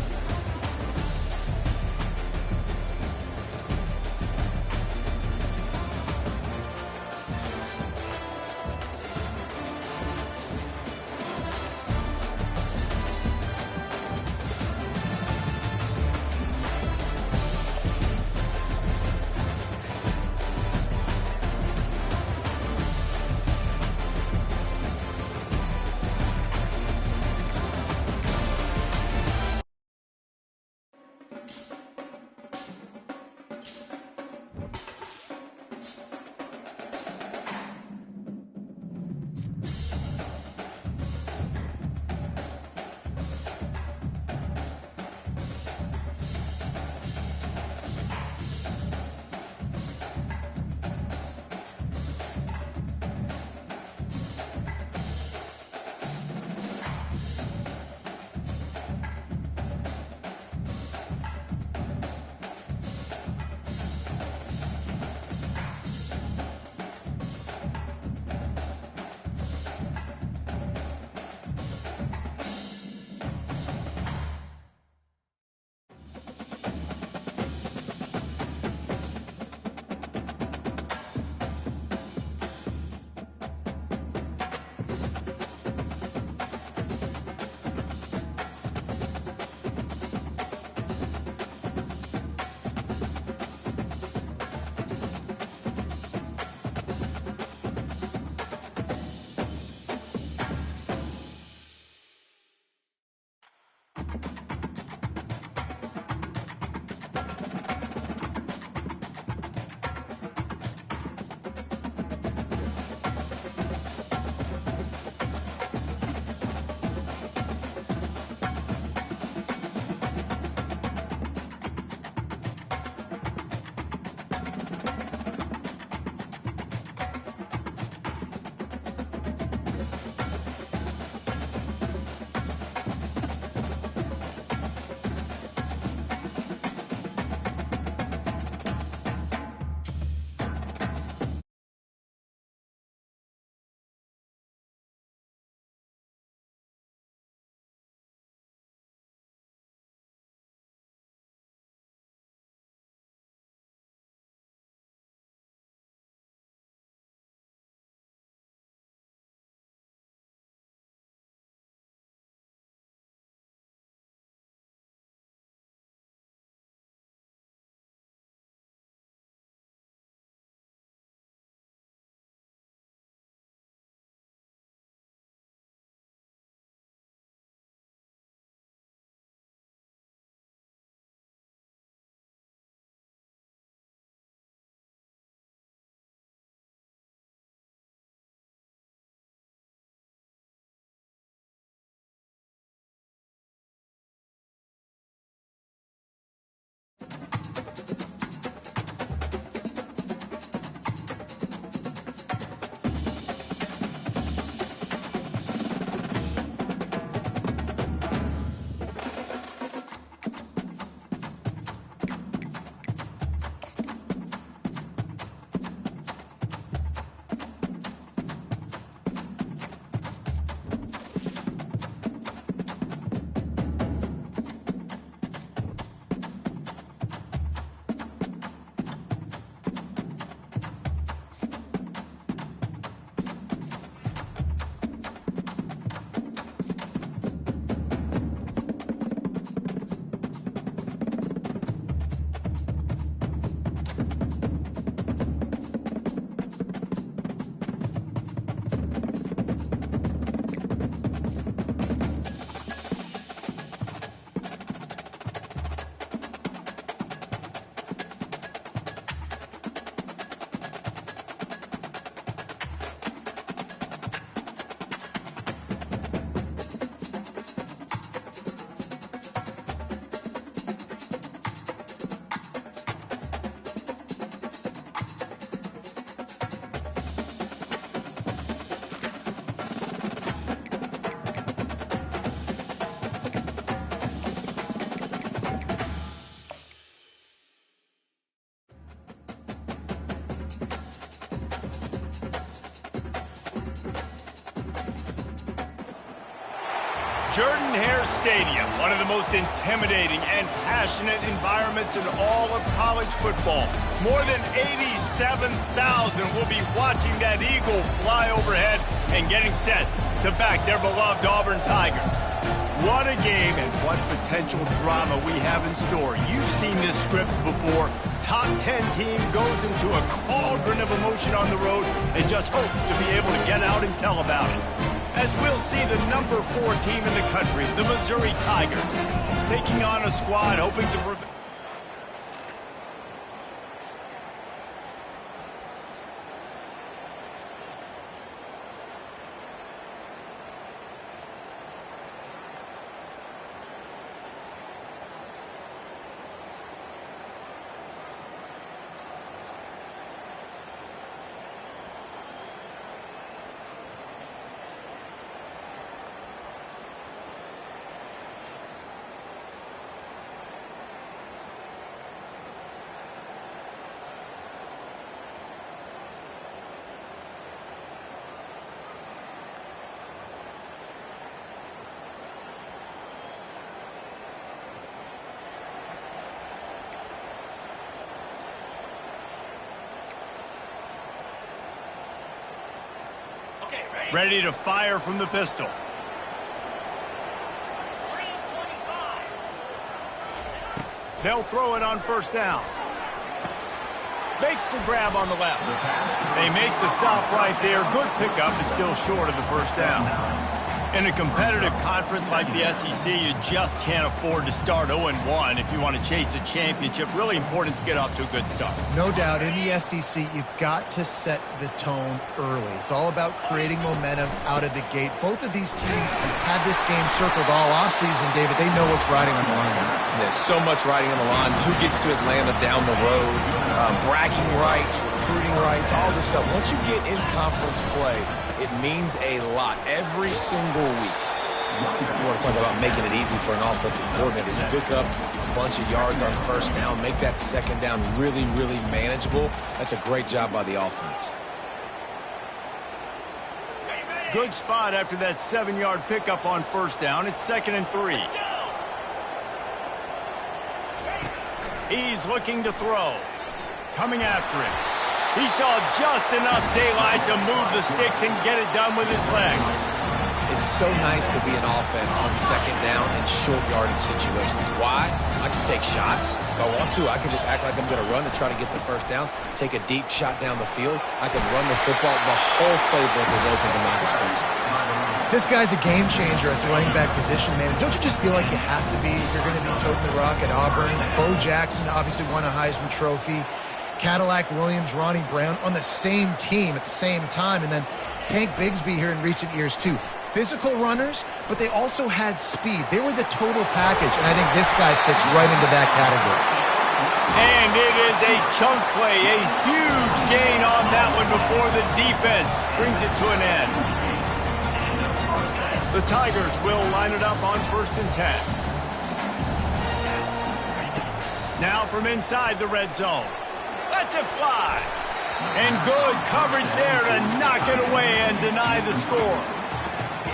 Jordan-Hare Stadium, one of the most intimidating and passionate environments in all of college football. More than 87,000 will be watching that eagle fly overhead and getting set to back their beloved Auburn Tigers. What a game and what potential drama we have in store. You've seen this script before. Top 10 team goes into a cauldron of emotion on the road and just hopes to be able to get out and tell about it. As we'll see the number 4 team in the country, the Missouri Tigers, taking on a squad hoping to prevent... Ready to fire from the pistol. They'll throw it on first down. Makes the grab on the left. They make the stop right there. Good pickup, but still short of the first down. In a competitive conference like the SEC, you just can't afford to start 0-1 if you want to chase a championship. Really important to get off to a good start. No doubt, in the SEC, you've got to set the tone early. It's all about creating momentum out of the gate. Both of these teams had this game circled all offseason, David. They know what's riding on the line. There's so much riding on the line. Who gets to Atlanta down the road? Bragging rights, recruiting rights, all this stuff. Once you get in conference play, it means a lot every single week. You want to talk about making it easy for an offensive coordinator. You pick up a bunch of yards on first down, make that second down really, really manageable. That's a great job by the offense. Good spot after that 7-yard pickup on first down. It's 2nd and 3. He's looking to throw. Coming after him. He saw just enough daylight to move the sticks and get it done with his legs. It's so nice to be an offense on second down in short yardage situations. Why? I can take shots. If I want to, I can just act like I'm going to run and try to get the first down, take a deep shot down the field. I can run the football. The whole playbook is open to my disposal. This guy's a game changer at the running back position, man. Don't you just feel like you have to be if you're going to be toting the rock at Auburn? Bo Jackson obviously won a Heisman Trophy. Cadillac Williams, Ronnie Brown on the same team at the same time. And then Tank Bigsby here in recent years, too. Physical runners, but they also had speed. They were the total package, and I think this guy fits right into that category. And it is a chunk play, a huge gain on that one before the defense brings it to an end. The Tigers will line it up on 1st and 10. Now from inside the red zone. Lets it fly. And good coverage there to knock it away and deny the score.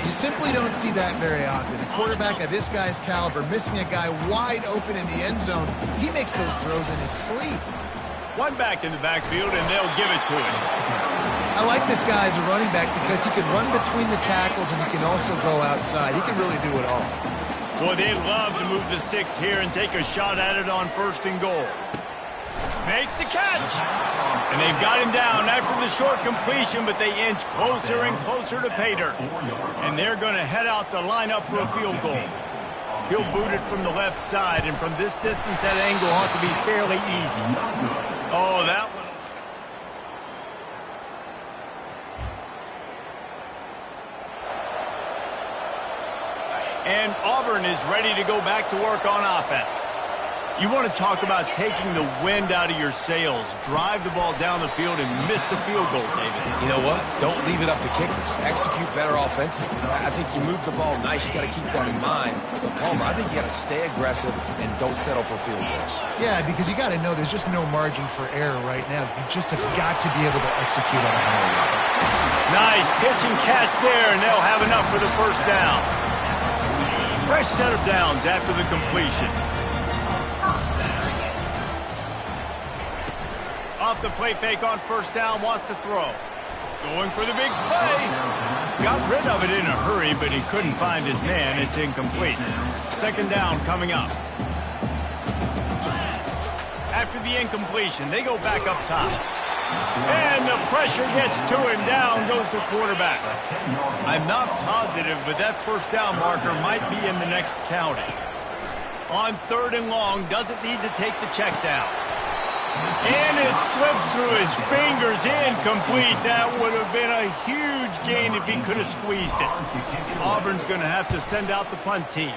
You simply don't see that very often. A quarterback of this guy's caliber missing a guy wide open in the end zone. He makes those throws in his sleep. One back in the backfield, and they'll give it to him. I like this guy as a running back because he can run between the tackles and he can also go outside. He can really do it all. Boy, they'd love to move the sticks here and take a shot at it on 1st and goal. Makes the catch. And they've got him down after the short completion, but they inch closer and closer to pay dirt. And they're going to head out to line up for a field goal. He'll boot it from the left side, and from this distance, that angle ought to be fairly easy. Oh, that one. And Auburn is ready to go back to work on offense. You want to talk about taking the wind out of your sails. Drive the ball down the field and miss the field goal, David. You know what? Don't leave it up to kickers. Execute better offensively. I think you move the ball nice. You got to keep that in mind. But, Palmer, I think you got to stay aggressive and don't settle for field goals. Yeah, because you got to know there's just no margin for error right now. You just have got to be able to execute at a high level. Nice pitch and catch there, and they'll have enough for the first down. Fresh set of downs after the completion. Off the play fake on first down, wants to throw. Going for the big play. Got rid of it in a hurry, but he couldn't find his man. It's incomplete. Second down coming up. After the incompletion, they go back up top. And the pressure gets to him. Down goes the quarterback. I'm not positive, but that first down marker might be in the next county. On third and long, doesn't need to take the check down. And it slips through his fingers, incomplete. That would have been a huge gain if he could have squeezed it. Auburn's going to have to send out the punt team.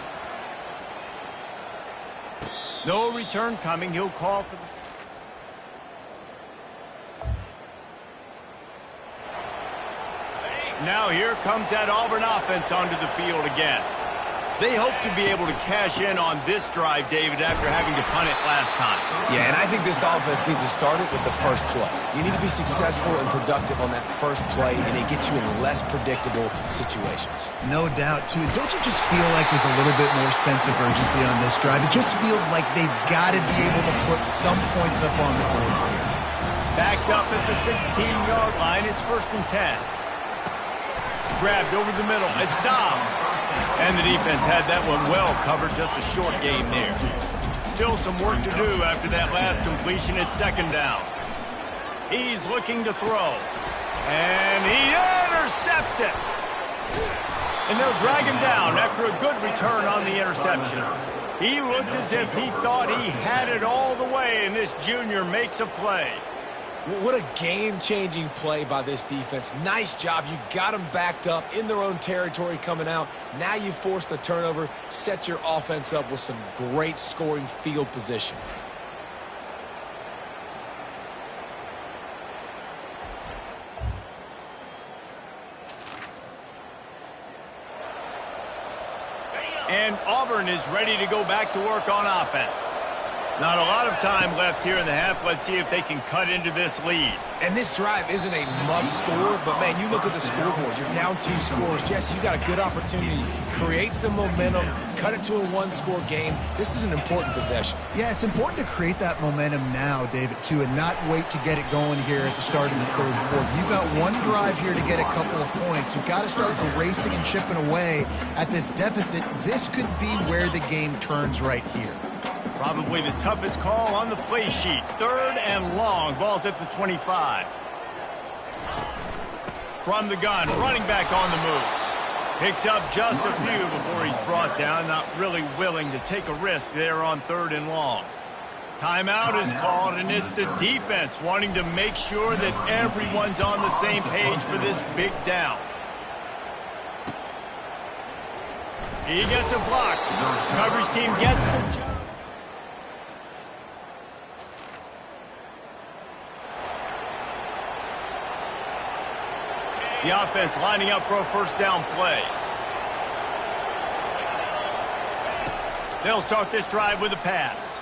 No return coming. He'll call for the... Now here comes that Auburn offense onto the field again. They hope to be able to cash in on this drive, David, after having to punt it last time. Yeah, and I think this offense needs to start it with the first play. You need to be successful and productive on that first play, and it gets you in less predictable situations. No doubt, too. Don't you just feel like there's a little bit more sense of urgency on this drive? It just feels like they've got to be able to put some points up on the board here. Backed up at the 16-yard line. It's 1st and 10. Grabbed over the middle. It's Dobbs. And the defense had that one well covered. Just a short game there. Still some work to do after that last completion. It's second down. He's looking to throw. And he intercepts it. And they'll drag him down after a good return on the interception. He looked as if he thought he had it all the way, and this junior makes a play. What a game-changing play by this defense. Nice job. You got them backed up in their own territory coming out. Now you force the turnover, set your offense up with some great scoring field position. And Auburn is ready to go back to work on offense. Not a lot of time left here in the half. Let's see if they can cut into this lead. And this drive isn't a must-score, but, man, you look at the scoreboard. You're down 2 scores. Jesse, you got a good opportunity. Create some momentum. Cut it to a 1-score game. This is an important possession. Yeah, it's important to create that momentum now, David, too, and not wait to get it going here at the start of the third quarter. You've got one drive here to get a couple of points. You've got to start erasing and chipping away at this deficit. This could be where the game turns right here. Probably the toughest call on the play sheet. 3rd and long. Ball's at the 25. From the gun, running back on the move. Picks up just a few before he's brought down. Not really willing to take a risk there on 3rd and long. Timeout is called, and it's the defense wanting to make sure that everyone's on the same page for this big down. He gets a block. Coverage team gets the job. The offense lining up for a first down play. They'll start this drive with a pass.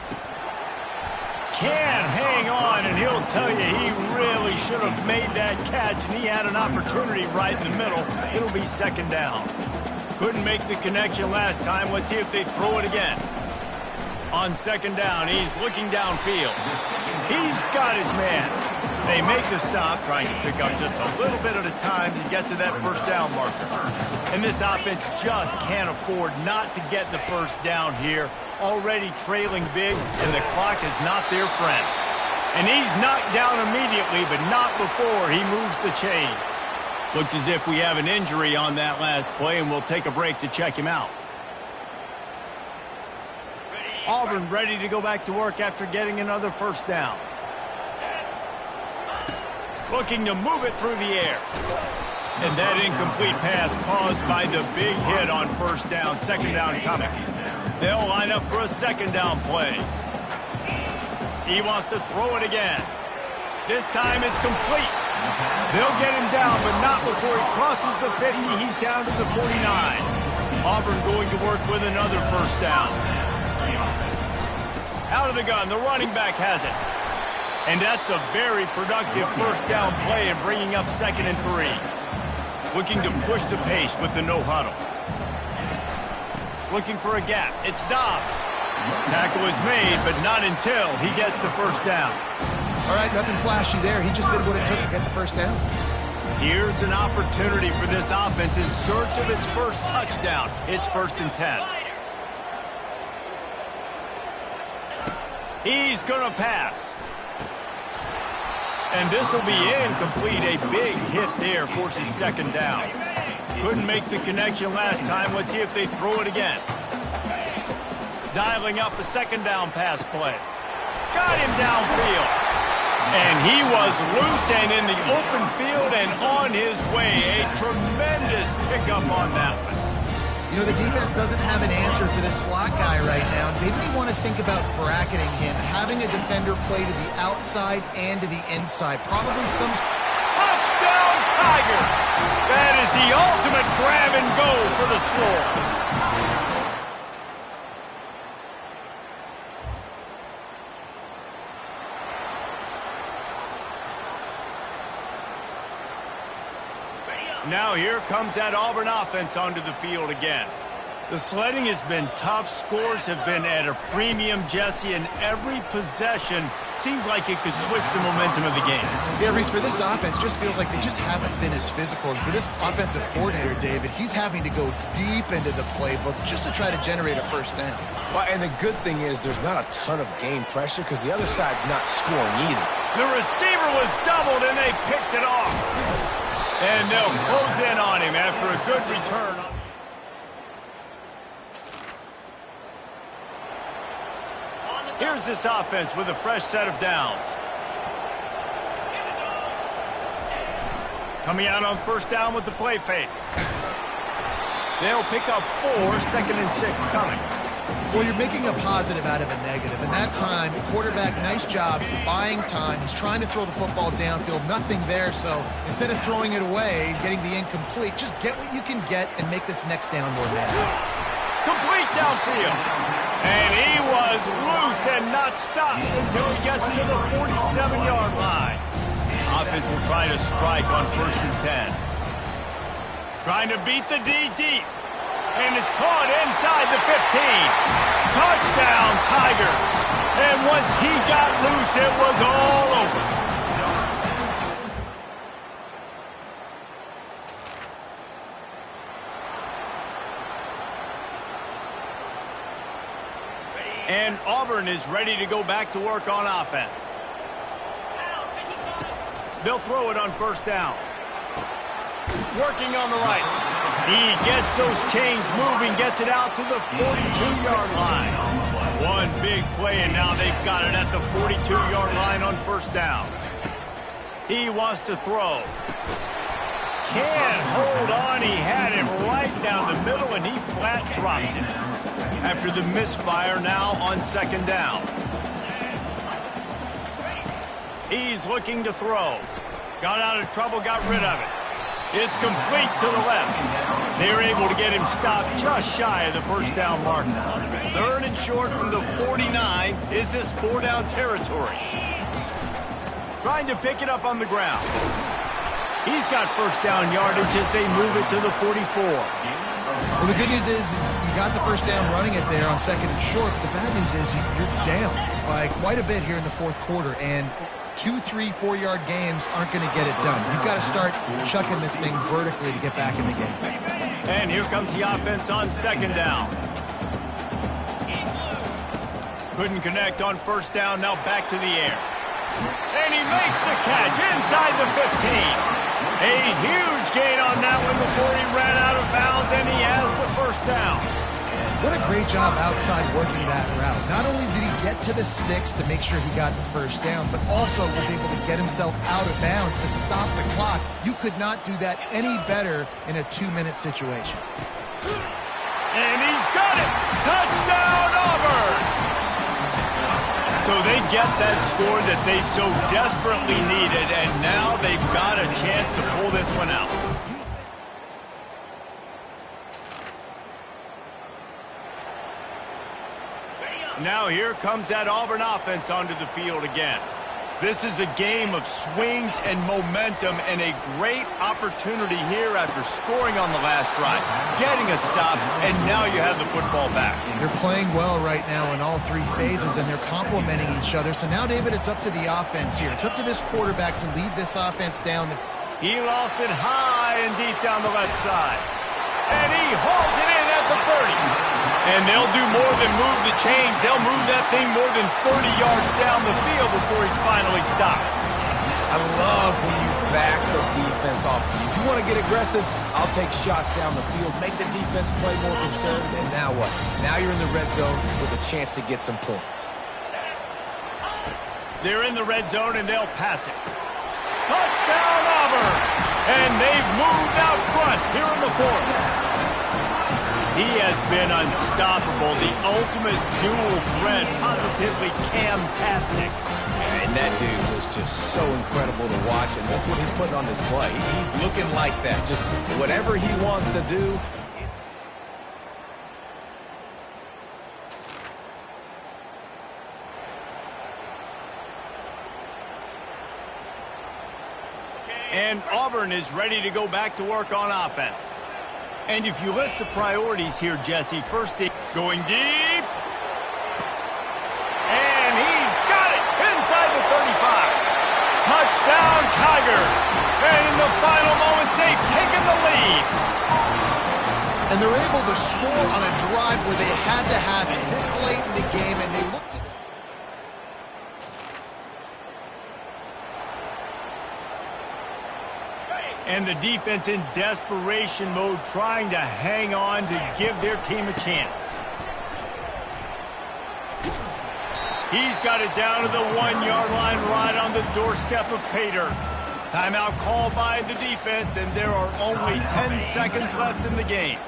Can hang on, and he'll tell you he really should have made that catch, and he had an opportunity right in the middle. It'll be second down. Couldn't make the connection last time. Let's see if they throw it again. On second down, he's looking downfield. He's got his man. They make the stop, trying to pick up just a little bit at a time to get to that first down marker. And this offense just can't afford not to get the first down here. Already trailing big, and the clock is not their friend. And he's knocked down immediately, but not before he moves the chains. Looks as if we have an injury on that last play, and we'll take a break to check him out. Auburn ready to go back to work after getting another first down. Looking to move it through the air. And that incomplete pass caused by the big hit on first down. Second down coming. They'll line up for a second down play. He wants to throw it again. This time it's complete. They'll get him down, but not before he crosses the 50. He's down to the 49. Auburn going to work with another first down. Out of the gun, the running back has it. And that's a very productive first down play and bringing up 2nd and 3. Looking to push the pace with the no huddle. Looking for a gap. It's Dobbs. Tackle is made, but not until he gets the first down. All right, nothing flashy there. He just did what it took to get the first down. Here's an opportunity for this offense in search of its first touchdown. It's 1st and 10. He's going to pass. And this will be incomplete. A big hit there forces 2nd down. Couldn't make the connection last time. Let's see if they throw it again. Dialing up a 2nd down pass play. Got him downfield. And he was loose and in the open field and on his way. A tremendous pickup on that one. You know, the defense doesn't have an answer for this slot guy right now. Maybe you want to think about bracketing him, having a defender play to the outside and to the inside. Probably some... Touchdown, Tiger! That is the ultimate grab and go for the score. Now here comes that Auburn offense onto the field again. The sledding has been tough. Scores have been at a premium, Jesse, and every possession seems like it could switch the momentum of the game. Yeah, Reese, for this offense, just feels like they just haven't been as physical. And for this offensive coordinator, David, he's having to go deep into the playbook just to try to generate a first down. Well, and the good thing is there's not a ton of game pressure because the other side's not scoring either. The receiver was doubled, and they picked it off. And they'll close in on him after a good return. Here's this offense with a fresh set of downs. Coming out on first down with the play fake. They'll pick up 4, 2nd and 6 coming. Well, you're making a positive out of a negative. And that time, the quarterback, nice job buying time. He's trying to throw the football downfield. Nothing there, so instead of throwing it away, getting the incomplete, just get what you can get and make this next down more manageable. Complete downfield. And he was loose and not stopped until he gets to the 47-yard line. Offense will try to strike on 1st and 10. Trying to beat the D deep. And it's caught inside the 15. Touchdown, Tigers. And once he got loose, it was all over. And Auburn is ready to go back to work on offense. They'll throw it on first down. Working on the right. He gets those chains moving, gets it out to the 42-yard line. One big play, and now they've got it at the 42-yard line on first down. He wants to throw. Can't hold on. He had him right down the middle, and he flat dropped it. After the misfire, now on 2nd down. He's looking to throw. Got out of trouble, got rid of it. It's complete to the left. They were able to get him stopped just shy of the first down mark. 3rd and short from the 49. Is this 4-down territory? Trying to pick it up on the ground. He's got first down yardage as they move it to the 44. Well, the good news is you got the first down running it there on 2nd and short. But the bad news is you're down by quite a bit here in the 4th quarter. And 2, 3, 4-yard gains aren't going to get it done. You've got to start chucking this thing vertically to get back in the game. And here comes the offense on 2nd down. Couldn't connect on first down, now back to the air. And he makes the catch inside the 15. A huge gain on that one before he ran out of bounds, and he has the first down. What a great job outside working that route. Not only did he get to the sticks to make sure he got the first down, but also was able to get himself out of bounds to stop the clock. You could not do that any better in a 2-minute situation. And he's got it! Touchdown, Auburn! So they get that score that they so desperately needed, and now they've got a chance to pull this one out. Now here comes that Auburn offense onto the field again. This is a game of swings and momentum, and a great opportunity here after scoring on the last drive, getting a stop, and now you have the football back. They're playing well right now in all three phases, and they're complementing each other. So now, David, it's up to the offense here. It's up to this quarterback to lead this offense down. He lost it high and deep down the left side. And he hauls it in at the 30. And they'll do more than move the chains. They'll move that thing more than 30 yards down the field before he's finally stopped. I love when you back the defense off. If you want to get aggressive, I'll take shots down the field, make the defense play more concerned, and now what? Now you're in the red zone with a chance to get some points. They're in the red zone, and they'll pass it. Touchdown, Auburn! And they've moved out front here in the fourth. He has been unstoppable, the ultimate dual threat, positively Cam-tastic. And that dude was just so incredible to watch, and that's what he's putting on display. He's looking like that. Just whatever he wants to do. And Auburn is ready to go back to work on offense. And if you list the priorities here, Jesse, first going deep. And he's got it inside the 35. Touchdown, Tigers. And in the final moments, they've taken the lead. And they're able to score on a drive where they had to have it this late in the game, and they looked at And the defense in desperation mode, trying to hang on to give their team a chance. He's got it down to the 1-yard line right on the doorstep of Pater. Timeout called by the defense, and there are only 10 seconds left in the game.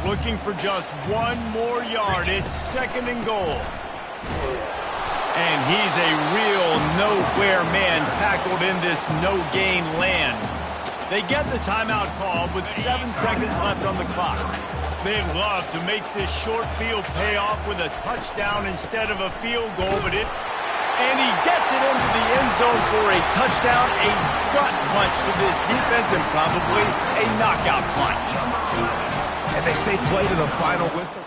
Looking for just one more yard. It's 2nd and goal. And he's a real nowhere man tackled in this no-gain land. They get the timeout called with 7 seconds left on the clock. They'd love to make this short field pay off with a touchdown instead of a field goal, and he gets it into the end zone for a touchdown, a gut punch to this defense, and probably a knockout punch. And they say play to the final whistle.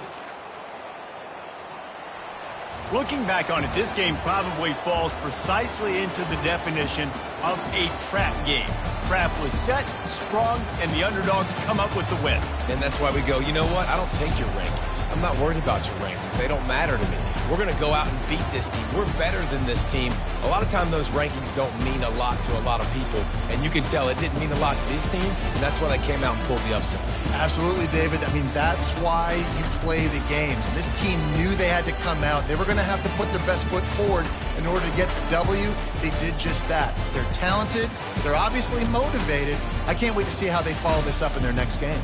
Looking back on it, this game probably falls precisely into the definition of a trap game. Trap was set, sprung, and the underdogs come up with the win. And that's why we go, you know what? I don't take your rankings. I'm not worried about your rankings. They don't matter to me. We're going to go out and beat this team. We're better than this team. A lot of time those rankings don't mean a lot to a lot of people, and you can tell it didn't mean a lot to this team, and that's why they came out and pulled the upset. Absolutely, David. I mean, that's why you play the games. This team knew they had to come out. They were going to have to put their best foot forward in order to get the W. They did just that. They're talented. They're obviously motivated. I can't wait to see how they follow this up in their next game.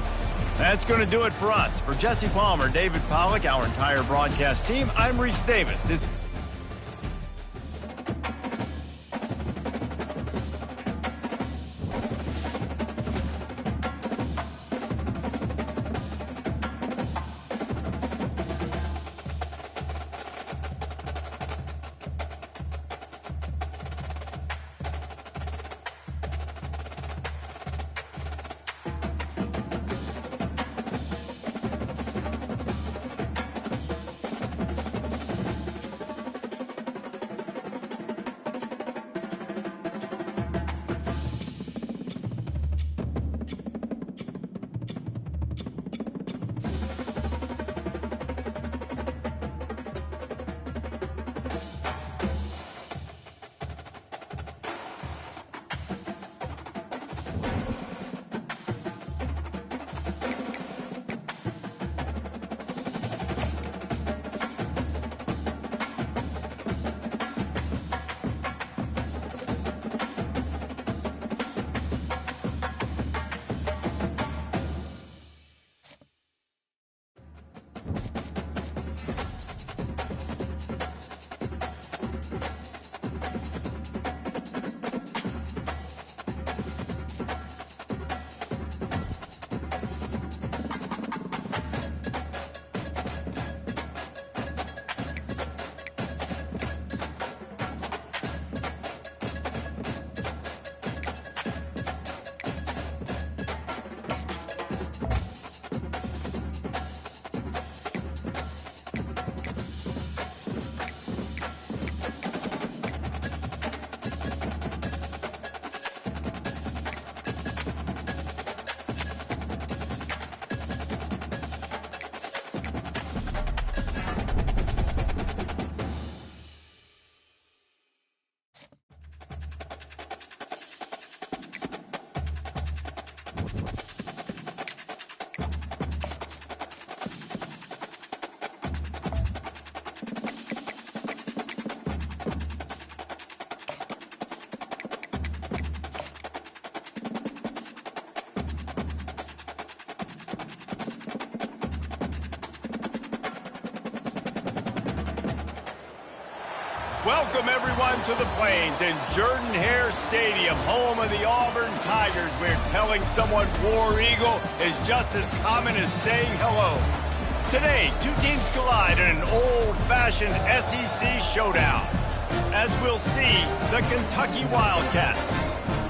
That's going to do it for us. For Jesse Palmer, David Pollack, our entire broadcast team, I'm Reese Davis. Welcome, everyone, to the Plains and Jordan-Hare Stadium, home of the Auburn Tigers, where telling someone War Eagle is just as common as saying hello. Today, two teams collide in an old-fashioned SEC showdown. As we'll see, the Kentucky Wildcats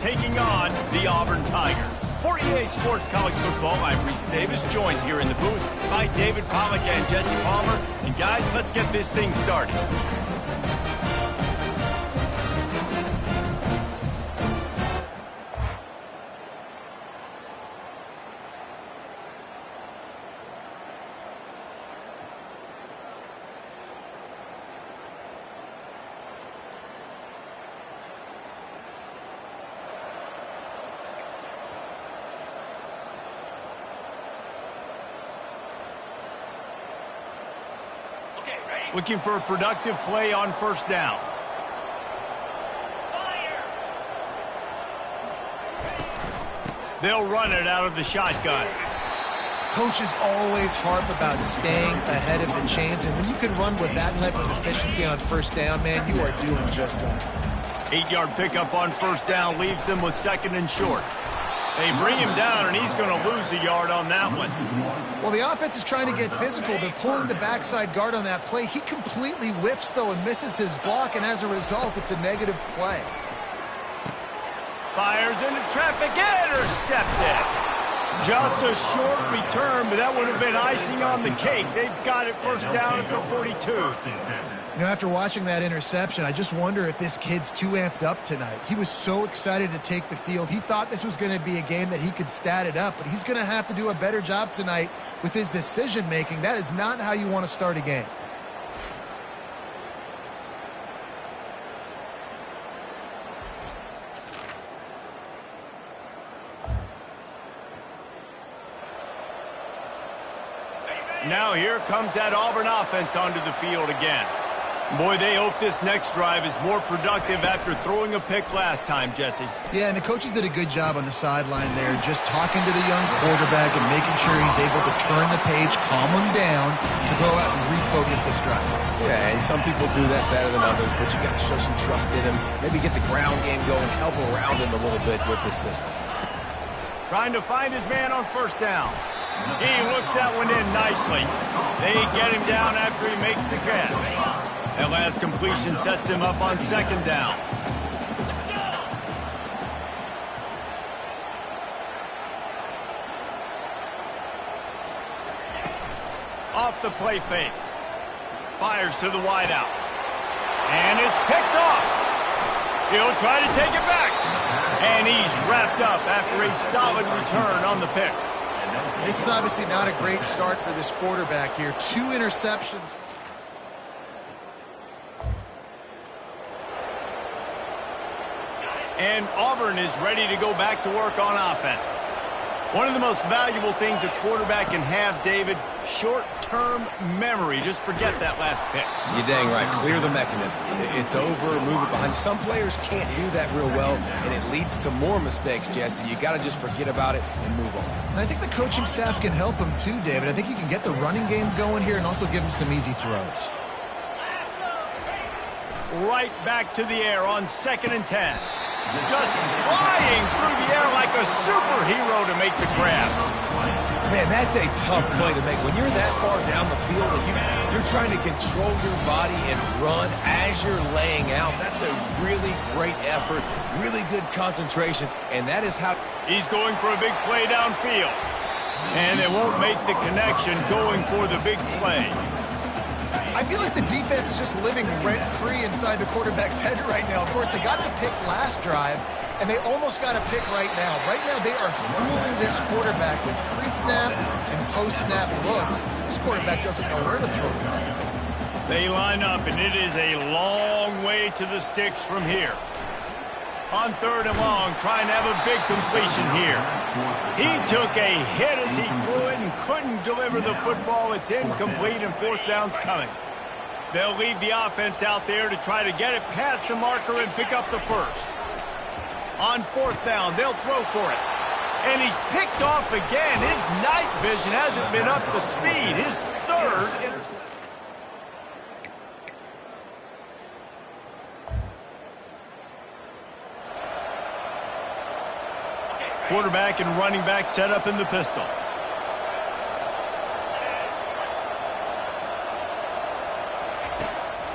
taking on the Auburn Tigers. For EA Sports College Football, I'm Reese Davis, joined here in the booth by David Pollack and Jesse Palmer. And guys, let's get this thing started. Looking for a productive play on first down. They'll run it out of the shotgun. Coaches always harp about staying ahead of the chains, and when you can run with that type of efficiency on first down, man, you are doing just that. 8-yard pickup on first down leaves them with second and short. They bring him down, and he's going to lose a yard on that one. Well, the offense is trying to get physical. They're pulling the backside guard on that play. He completely whiffs, though, and misses his block, and as a result, it's a negative play. Fires into traffic, intercepted. Just a short return, but that would have been icing on the cake. They've got it first down at the 42. You know, after watching that interception, I just wonder if this kid's too amped up tonight. He was so excited to take the field. He thought this was going to be a game that he could stat it up, but he's going to have to do a better job tonight with his decision-making. That is not how you want to start a game. Now here comes that Auburn offense onto the field again. Boy, they hope this next drive is more productive after throwing a pick last time, Jesse. Yeah, and the coaches did a good job on the sideline there, just talking to the young quarterback and making sure he's able to turn the page, calm him down, to go out and refocus this drive. Yeah, and some people do that better than others, but you got to show some trust in him, maybe get the ground game going, help around him a little bit with this system. Trying to find his man on first down. He looks that one in nicely. They get him down after he makes the catch. That last completion sets him up on second down. Off the play fake. Fires to the wideout. And it's picked off. He'll try to take it back. And he's wrapped up after a solid return on the pick. This is obviously not a great start for this quarterback here. 2 interceptions. And Auburn is ready to go back to work on offense. One of the most valuable things a quarterback can have, David, short-term memory. Just forget that last pick. You're dang right. Clear the mechanism. It's over, move it behind. Some players can't do that real well, and it leads to more mistakes, Jesse. You got to just forget about it and move on. And I think the coaching staff can help him too, David. I think you can get the running game going here and also give him some easy throws. Right back to the air on 2nd and 10. Just flying through the air like a superhero to make the grab. Man, that's a tough play to make. When you're that far down the field and you're trying to control your body and run as you're laying out, that's a really great effort, really good concentration, and that is how... He's going for a big play downfield. And they won't make the connection going for the big play. I feel like the defense is just living rent-free inside the quarterback's head right now. Of course, they got the pick last drive, and they almost got a pick right now. Right now, they are fooling this quarterback with pre-snap and post-snap looks. This quarterback doesn't know where to throw the ball. They line up, and it is a long way to the sticks from here. On 3rd and long, trying to have a big completion here. He took a hit as he threw it and couldn't deliver the football. It's incomplete, and 4th down's coming. They'll leave the offense out there to try to get it past the marker and pick up the first. On 4th down, they'll throw for it. And he's picked off again. His night vision hasn't been up to speed. His 3rd interception. Quarterback and running back set up in the pistol.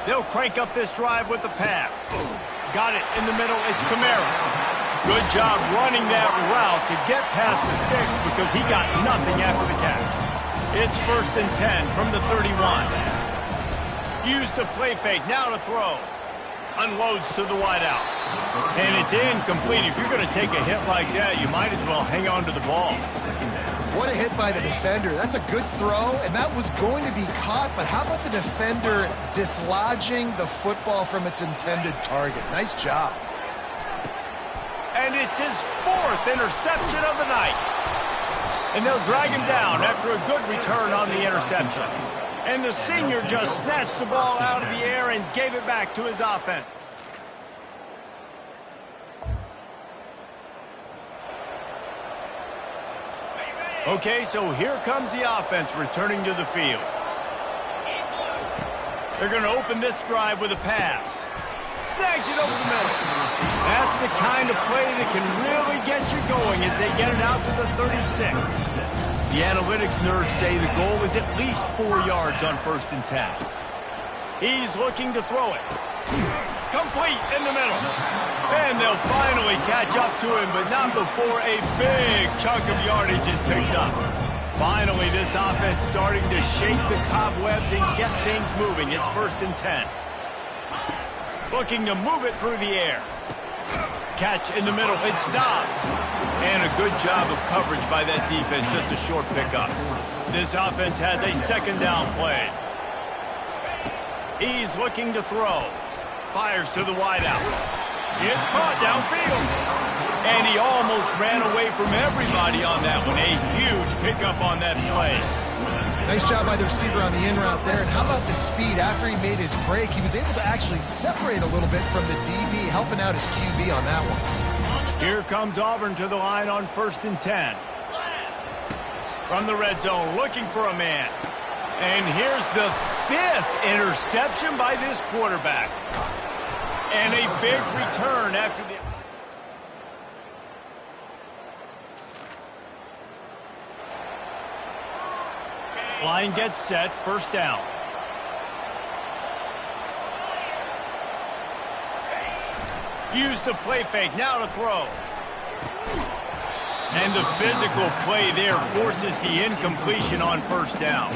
They'll crank up this drive with the pass. Got it in the middle. It's Kamara. Good job running that route to get past the sticks because he got nothing after the catch. It's 1st and 10 from the 31. Use the play fake. Now to throw. Unloads to the wideout. And it's incomplete. If you're going to take a hit like that, you might as well hang on to the ball. What a hit by the defender. That's a good throw, and that was going to be caught, but how about the defender dislodging the football from its intended target? Nice job. And it's his 4th interception of the night. And they'll drag him down after a good return on the interception. And the senior just snatched the ball out of the air and gave it back to his offense. Okay, so here comes the offense returning to the field. They're going to open this drive with a pass. Snags it over the middle. That's the kind of play that can really get you going as they get it out to the 36. The analytics nerds say the goal is at least 4 yards on 1st and 10. He's looking to throw it. Complete in the middle. And they'll finally catch up to him, but not before a big chunk of yardage is picked up. Finally, this offense starting to shake the cobwebs and get things moving. It's 1st and 10. Looking to move it through the air. Catch in the middle. It stops. And a good job of coverage by that defense. Just a short pickup. This offense has a 2nd down play. He's looking to throw. Fires to the wideout. It's caught downfield. And he almost ran away from everybody on that one. A huge pickup on that play. Nice job by the receiver on the in route there. And how about the speed? After he made his break, he was able to actually separate a little bit from the DB, helping out his QB on that one. Here comes Auburn to the line on 1st and 10. From the red zone, looking for a man. And here's the 5th interception by this quarterback. And a big return after the... Line gets set, 1st down. Use the play fake, now to throw. And the physical play there forces the incompletion on 1st down.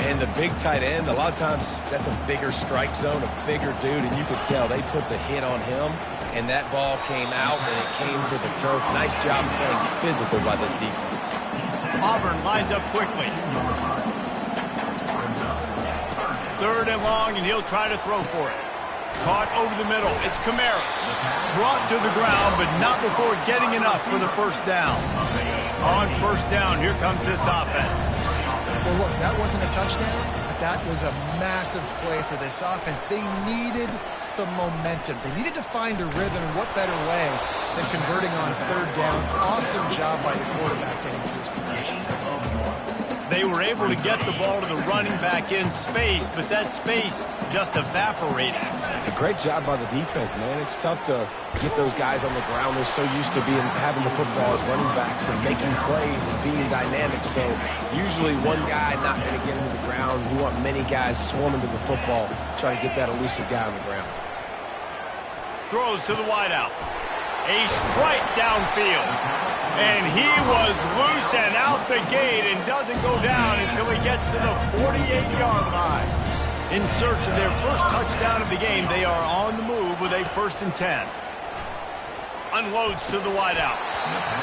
And the big tight end, a lot of times that's a bigger strike zone, a bigger dude, and you could tell they put the hit on him, and that ball came out, and it came to the turf. Nice job playing physical by this defense. Auburn lines up quickly. 3rd and long, and he'll try to throw for it. Caught over the middle. It's Kamara. Brought to the ground, but not before getting enough for the 1st down. On 1st down, here comes this offense. Well, look, that wasn't a touchdown, but that was a massive play for this offense. They needed some momentum. They needed to find a rhythm, and what better way than converting on 3rd down. Awesome job by the quarterback getting to his position. They were able to get the ball to the running back in space, but that space just evaporated. A great job by the defense, man. It's tough to get those guys on the ground. They're so used to having the football as running backs and making plays and being dynamic. So usually one guy not going to get into the ground. You want many guys swarming to the football, trying to get that elusive guy on the ground. Throws to the wideout. A strike downfield. And he was loose and out the gate and doesn't go down until he gets to the 48-yard line. In search of their first touchdown of the game, they are on the move with a 1st and 10. Unloads to the wideout.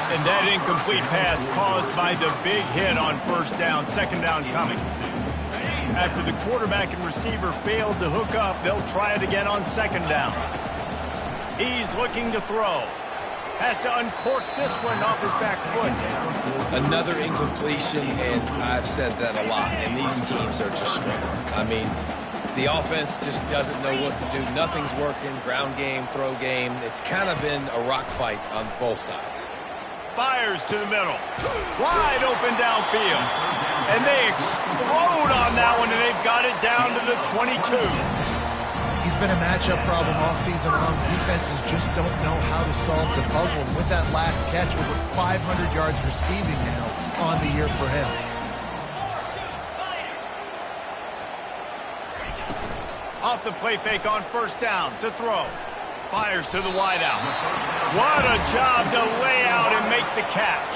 And that incomplete pass caused by the big hit on 1st down, 2nd down coming. After the quarterback and receiver failed to hook up, they'll try it again on 2nd down. He's looking to throw. Has to uncork this one off his back foot. Another incompletion, and I've said that a lot, and these teams are just struggling. I mean, the offense just doesn't know what to do. Nothing's working, ground game, throw game. It's kind of been a rock fight on both sides. Fires to the middle. Wide open downfield. And they explode on that one, and they've got it down to the 22. He's been a matchup problem all season long. Defenses just don't know how to solve the puzzle. And with that last catch, over 500 yards receiving now on the year for him. Off the play fake on first down to throw. Fires to the wideout. What a job to lay out and make the catch.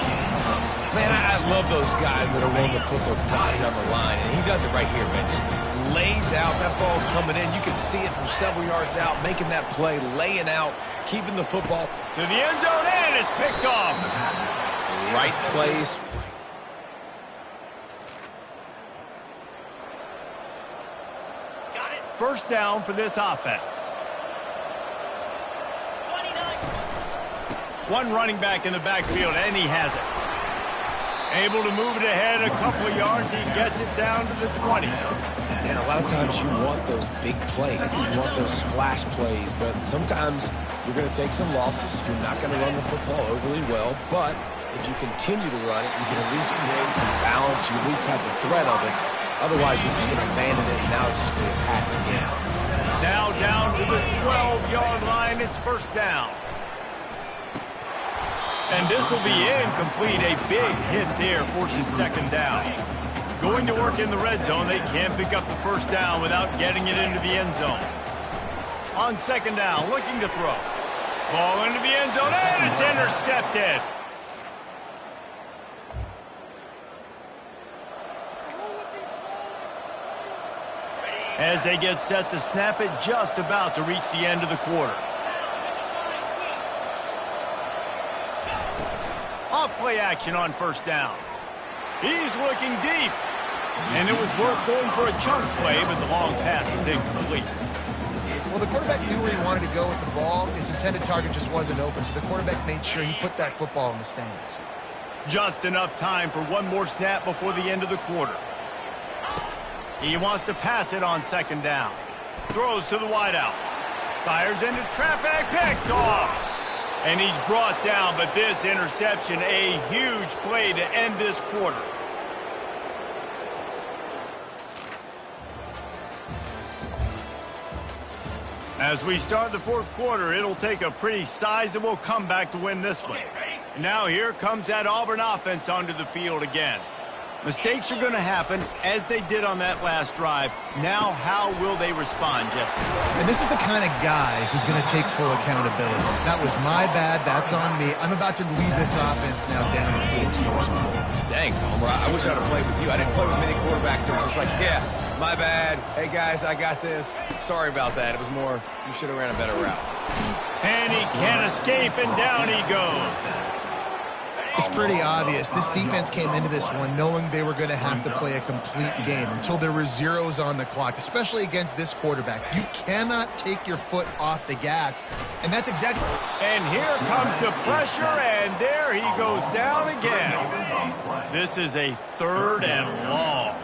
Man, I love those guys that are willing to put their body on the line, and he does it right here, man. Just lays out. That ball's coming in. You can see it from several yards out, making that play, laying out, keeping the football To the end zone, and it's picked off. right place. First down for this offense. One running back in the backfield, and he has it. Able to move it ahead a couple of yards. He gets it down to the 20. And a lot of times you want those big plays. You want those splash plays. But sometimes you're going to take some losses. You're not going to run the football overly well. But if you continue to run it, you can at least create some balance. You at least have the threat of it. Otherwise, you're just going to abandon it, and now it's just going to be a passing game. Now down to the 12-yard line. It's first down. And this will be incomplete. A big hit there forces second down. Going to work in the red zone. They can't pick up the first down without getting it into the end zone. On second down, looking to throw. Ball into the end zone, and it's intercepted. As they get set to snap it, just about to reach the end of the quarter. Off-play action on first down. He's looking deep. And it was worth going for a chunk play, but the long pass is incomplete. Well, the quarterback knew where he wanted to go with the ball. His intended target just wasn't open, so the quarterback made sure he put that football in the stands. Just enough time for one more snap before the end of the quarter. He wants to pass it on second down. Throws to the wideout. Fires into traffic, picked off. And he's brought down, but this interception, a huge play to end this quarter. As we start the fourth quarter, it'll take a pretty sizable comeback to win this one. Now here comes that Auburn offense onto the field again. Mistakes are going to happen, as they did on that last drive. Now, how will they respond, Jesse? And this is the kind of guy who's going to take full accountability. That was my bad. That's on me. I'm about to lead this offense now down the field and score some points. Dang, Homer, I wish I'd have played with you. I didn't play with many quarterbacks that were just like, yeah, my bad. Hey, guys, I got this. Sorry about that. It was more, you should have ran a better route. And he can't escape, and down he goes. It's pretty obvious. This defense came into this one knowing they were going to have to play a complete game until there were zeros on the clock, especially against this quarterback. You cannot take your foot off the gas, and that's exactly... And here comes the pressure, and there he goes down again. This is a third and long.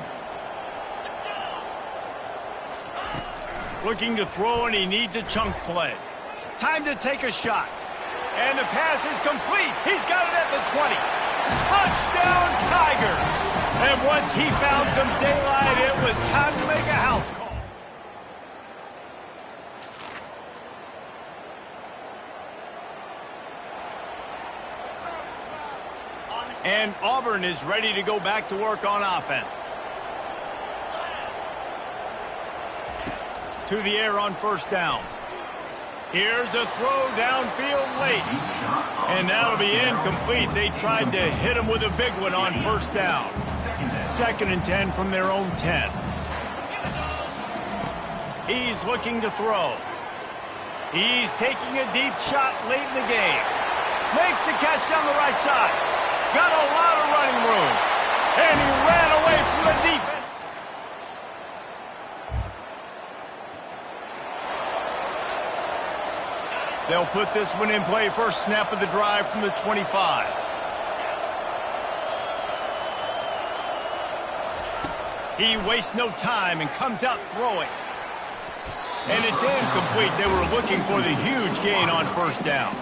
Looking to throw, and he needs a chunk play. Time to take a shot. And the pass is complete. He's got it at the 20. Touchdown, Tigers! And once he found some daylight, it was time to make a house call. And Auburn is ready to go back to work on offense. To the air on first down. Here's a throw downfield late. And that'll be incomplete. They tried to hit him with a big one on first down. Second and 10 from their own 10. He's looking to throw. He's taking a deep shot late in the game. Makes the catch down the right side. Got a lot of running room. And he ran away from the defense. They'll put this one in play. First snap of the drive from the 25. He wastes no time and comes out throwing. And it's incomplete. They were looking for the huge gain on first down.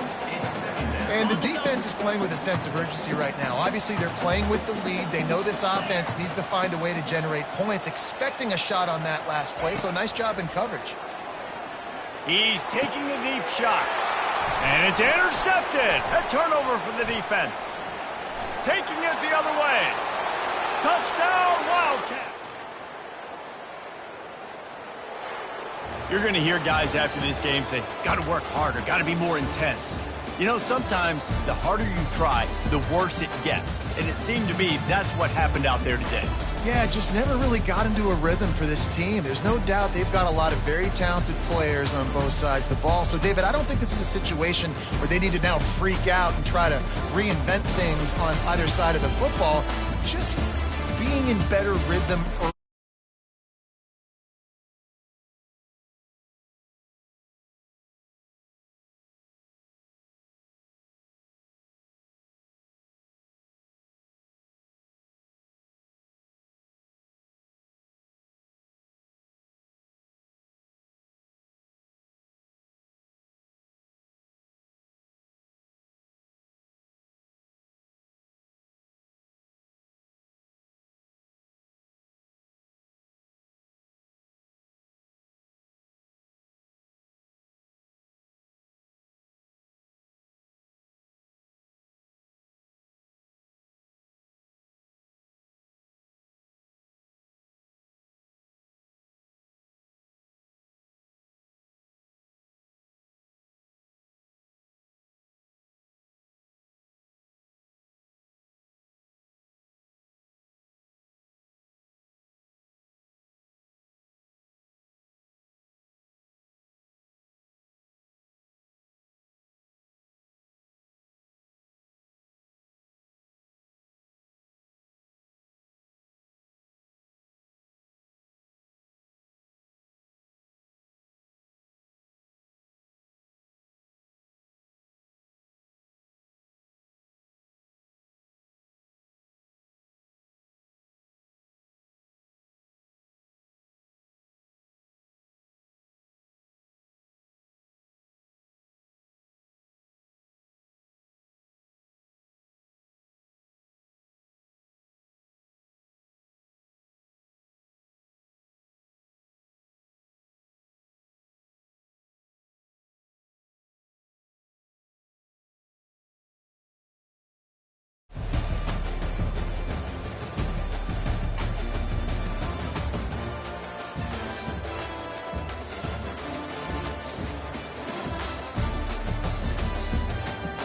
And the defense is playing with a sense of urgency right now. Obviously, they're playing with the lead. They know this offense needs to find a way to generate points, expecting a shot on that last play. So nice job in coverage. He's taking a deep shot. And it's intercepted. A turnover for the defense. Taking it the other way. Touchdown, Wildcats. You're going to hear guys after this game say, got to work harder, got to be more intense. You know, sometimes the harder you try, the worse it gets. And it seemed to me that's what happened out there today. Yeah, just never really got into a rhythm for this team. There's no doubt they've got a lot of very talented players on both sides of the ball. So, David, I don't think this is a situation where they need to now freak out and try to reinvent things on either side of the football. Just being in better rhythm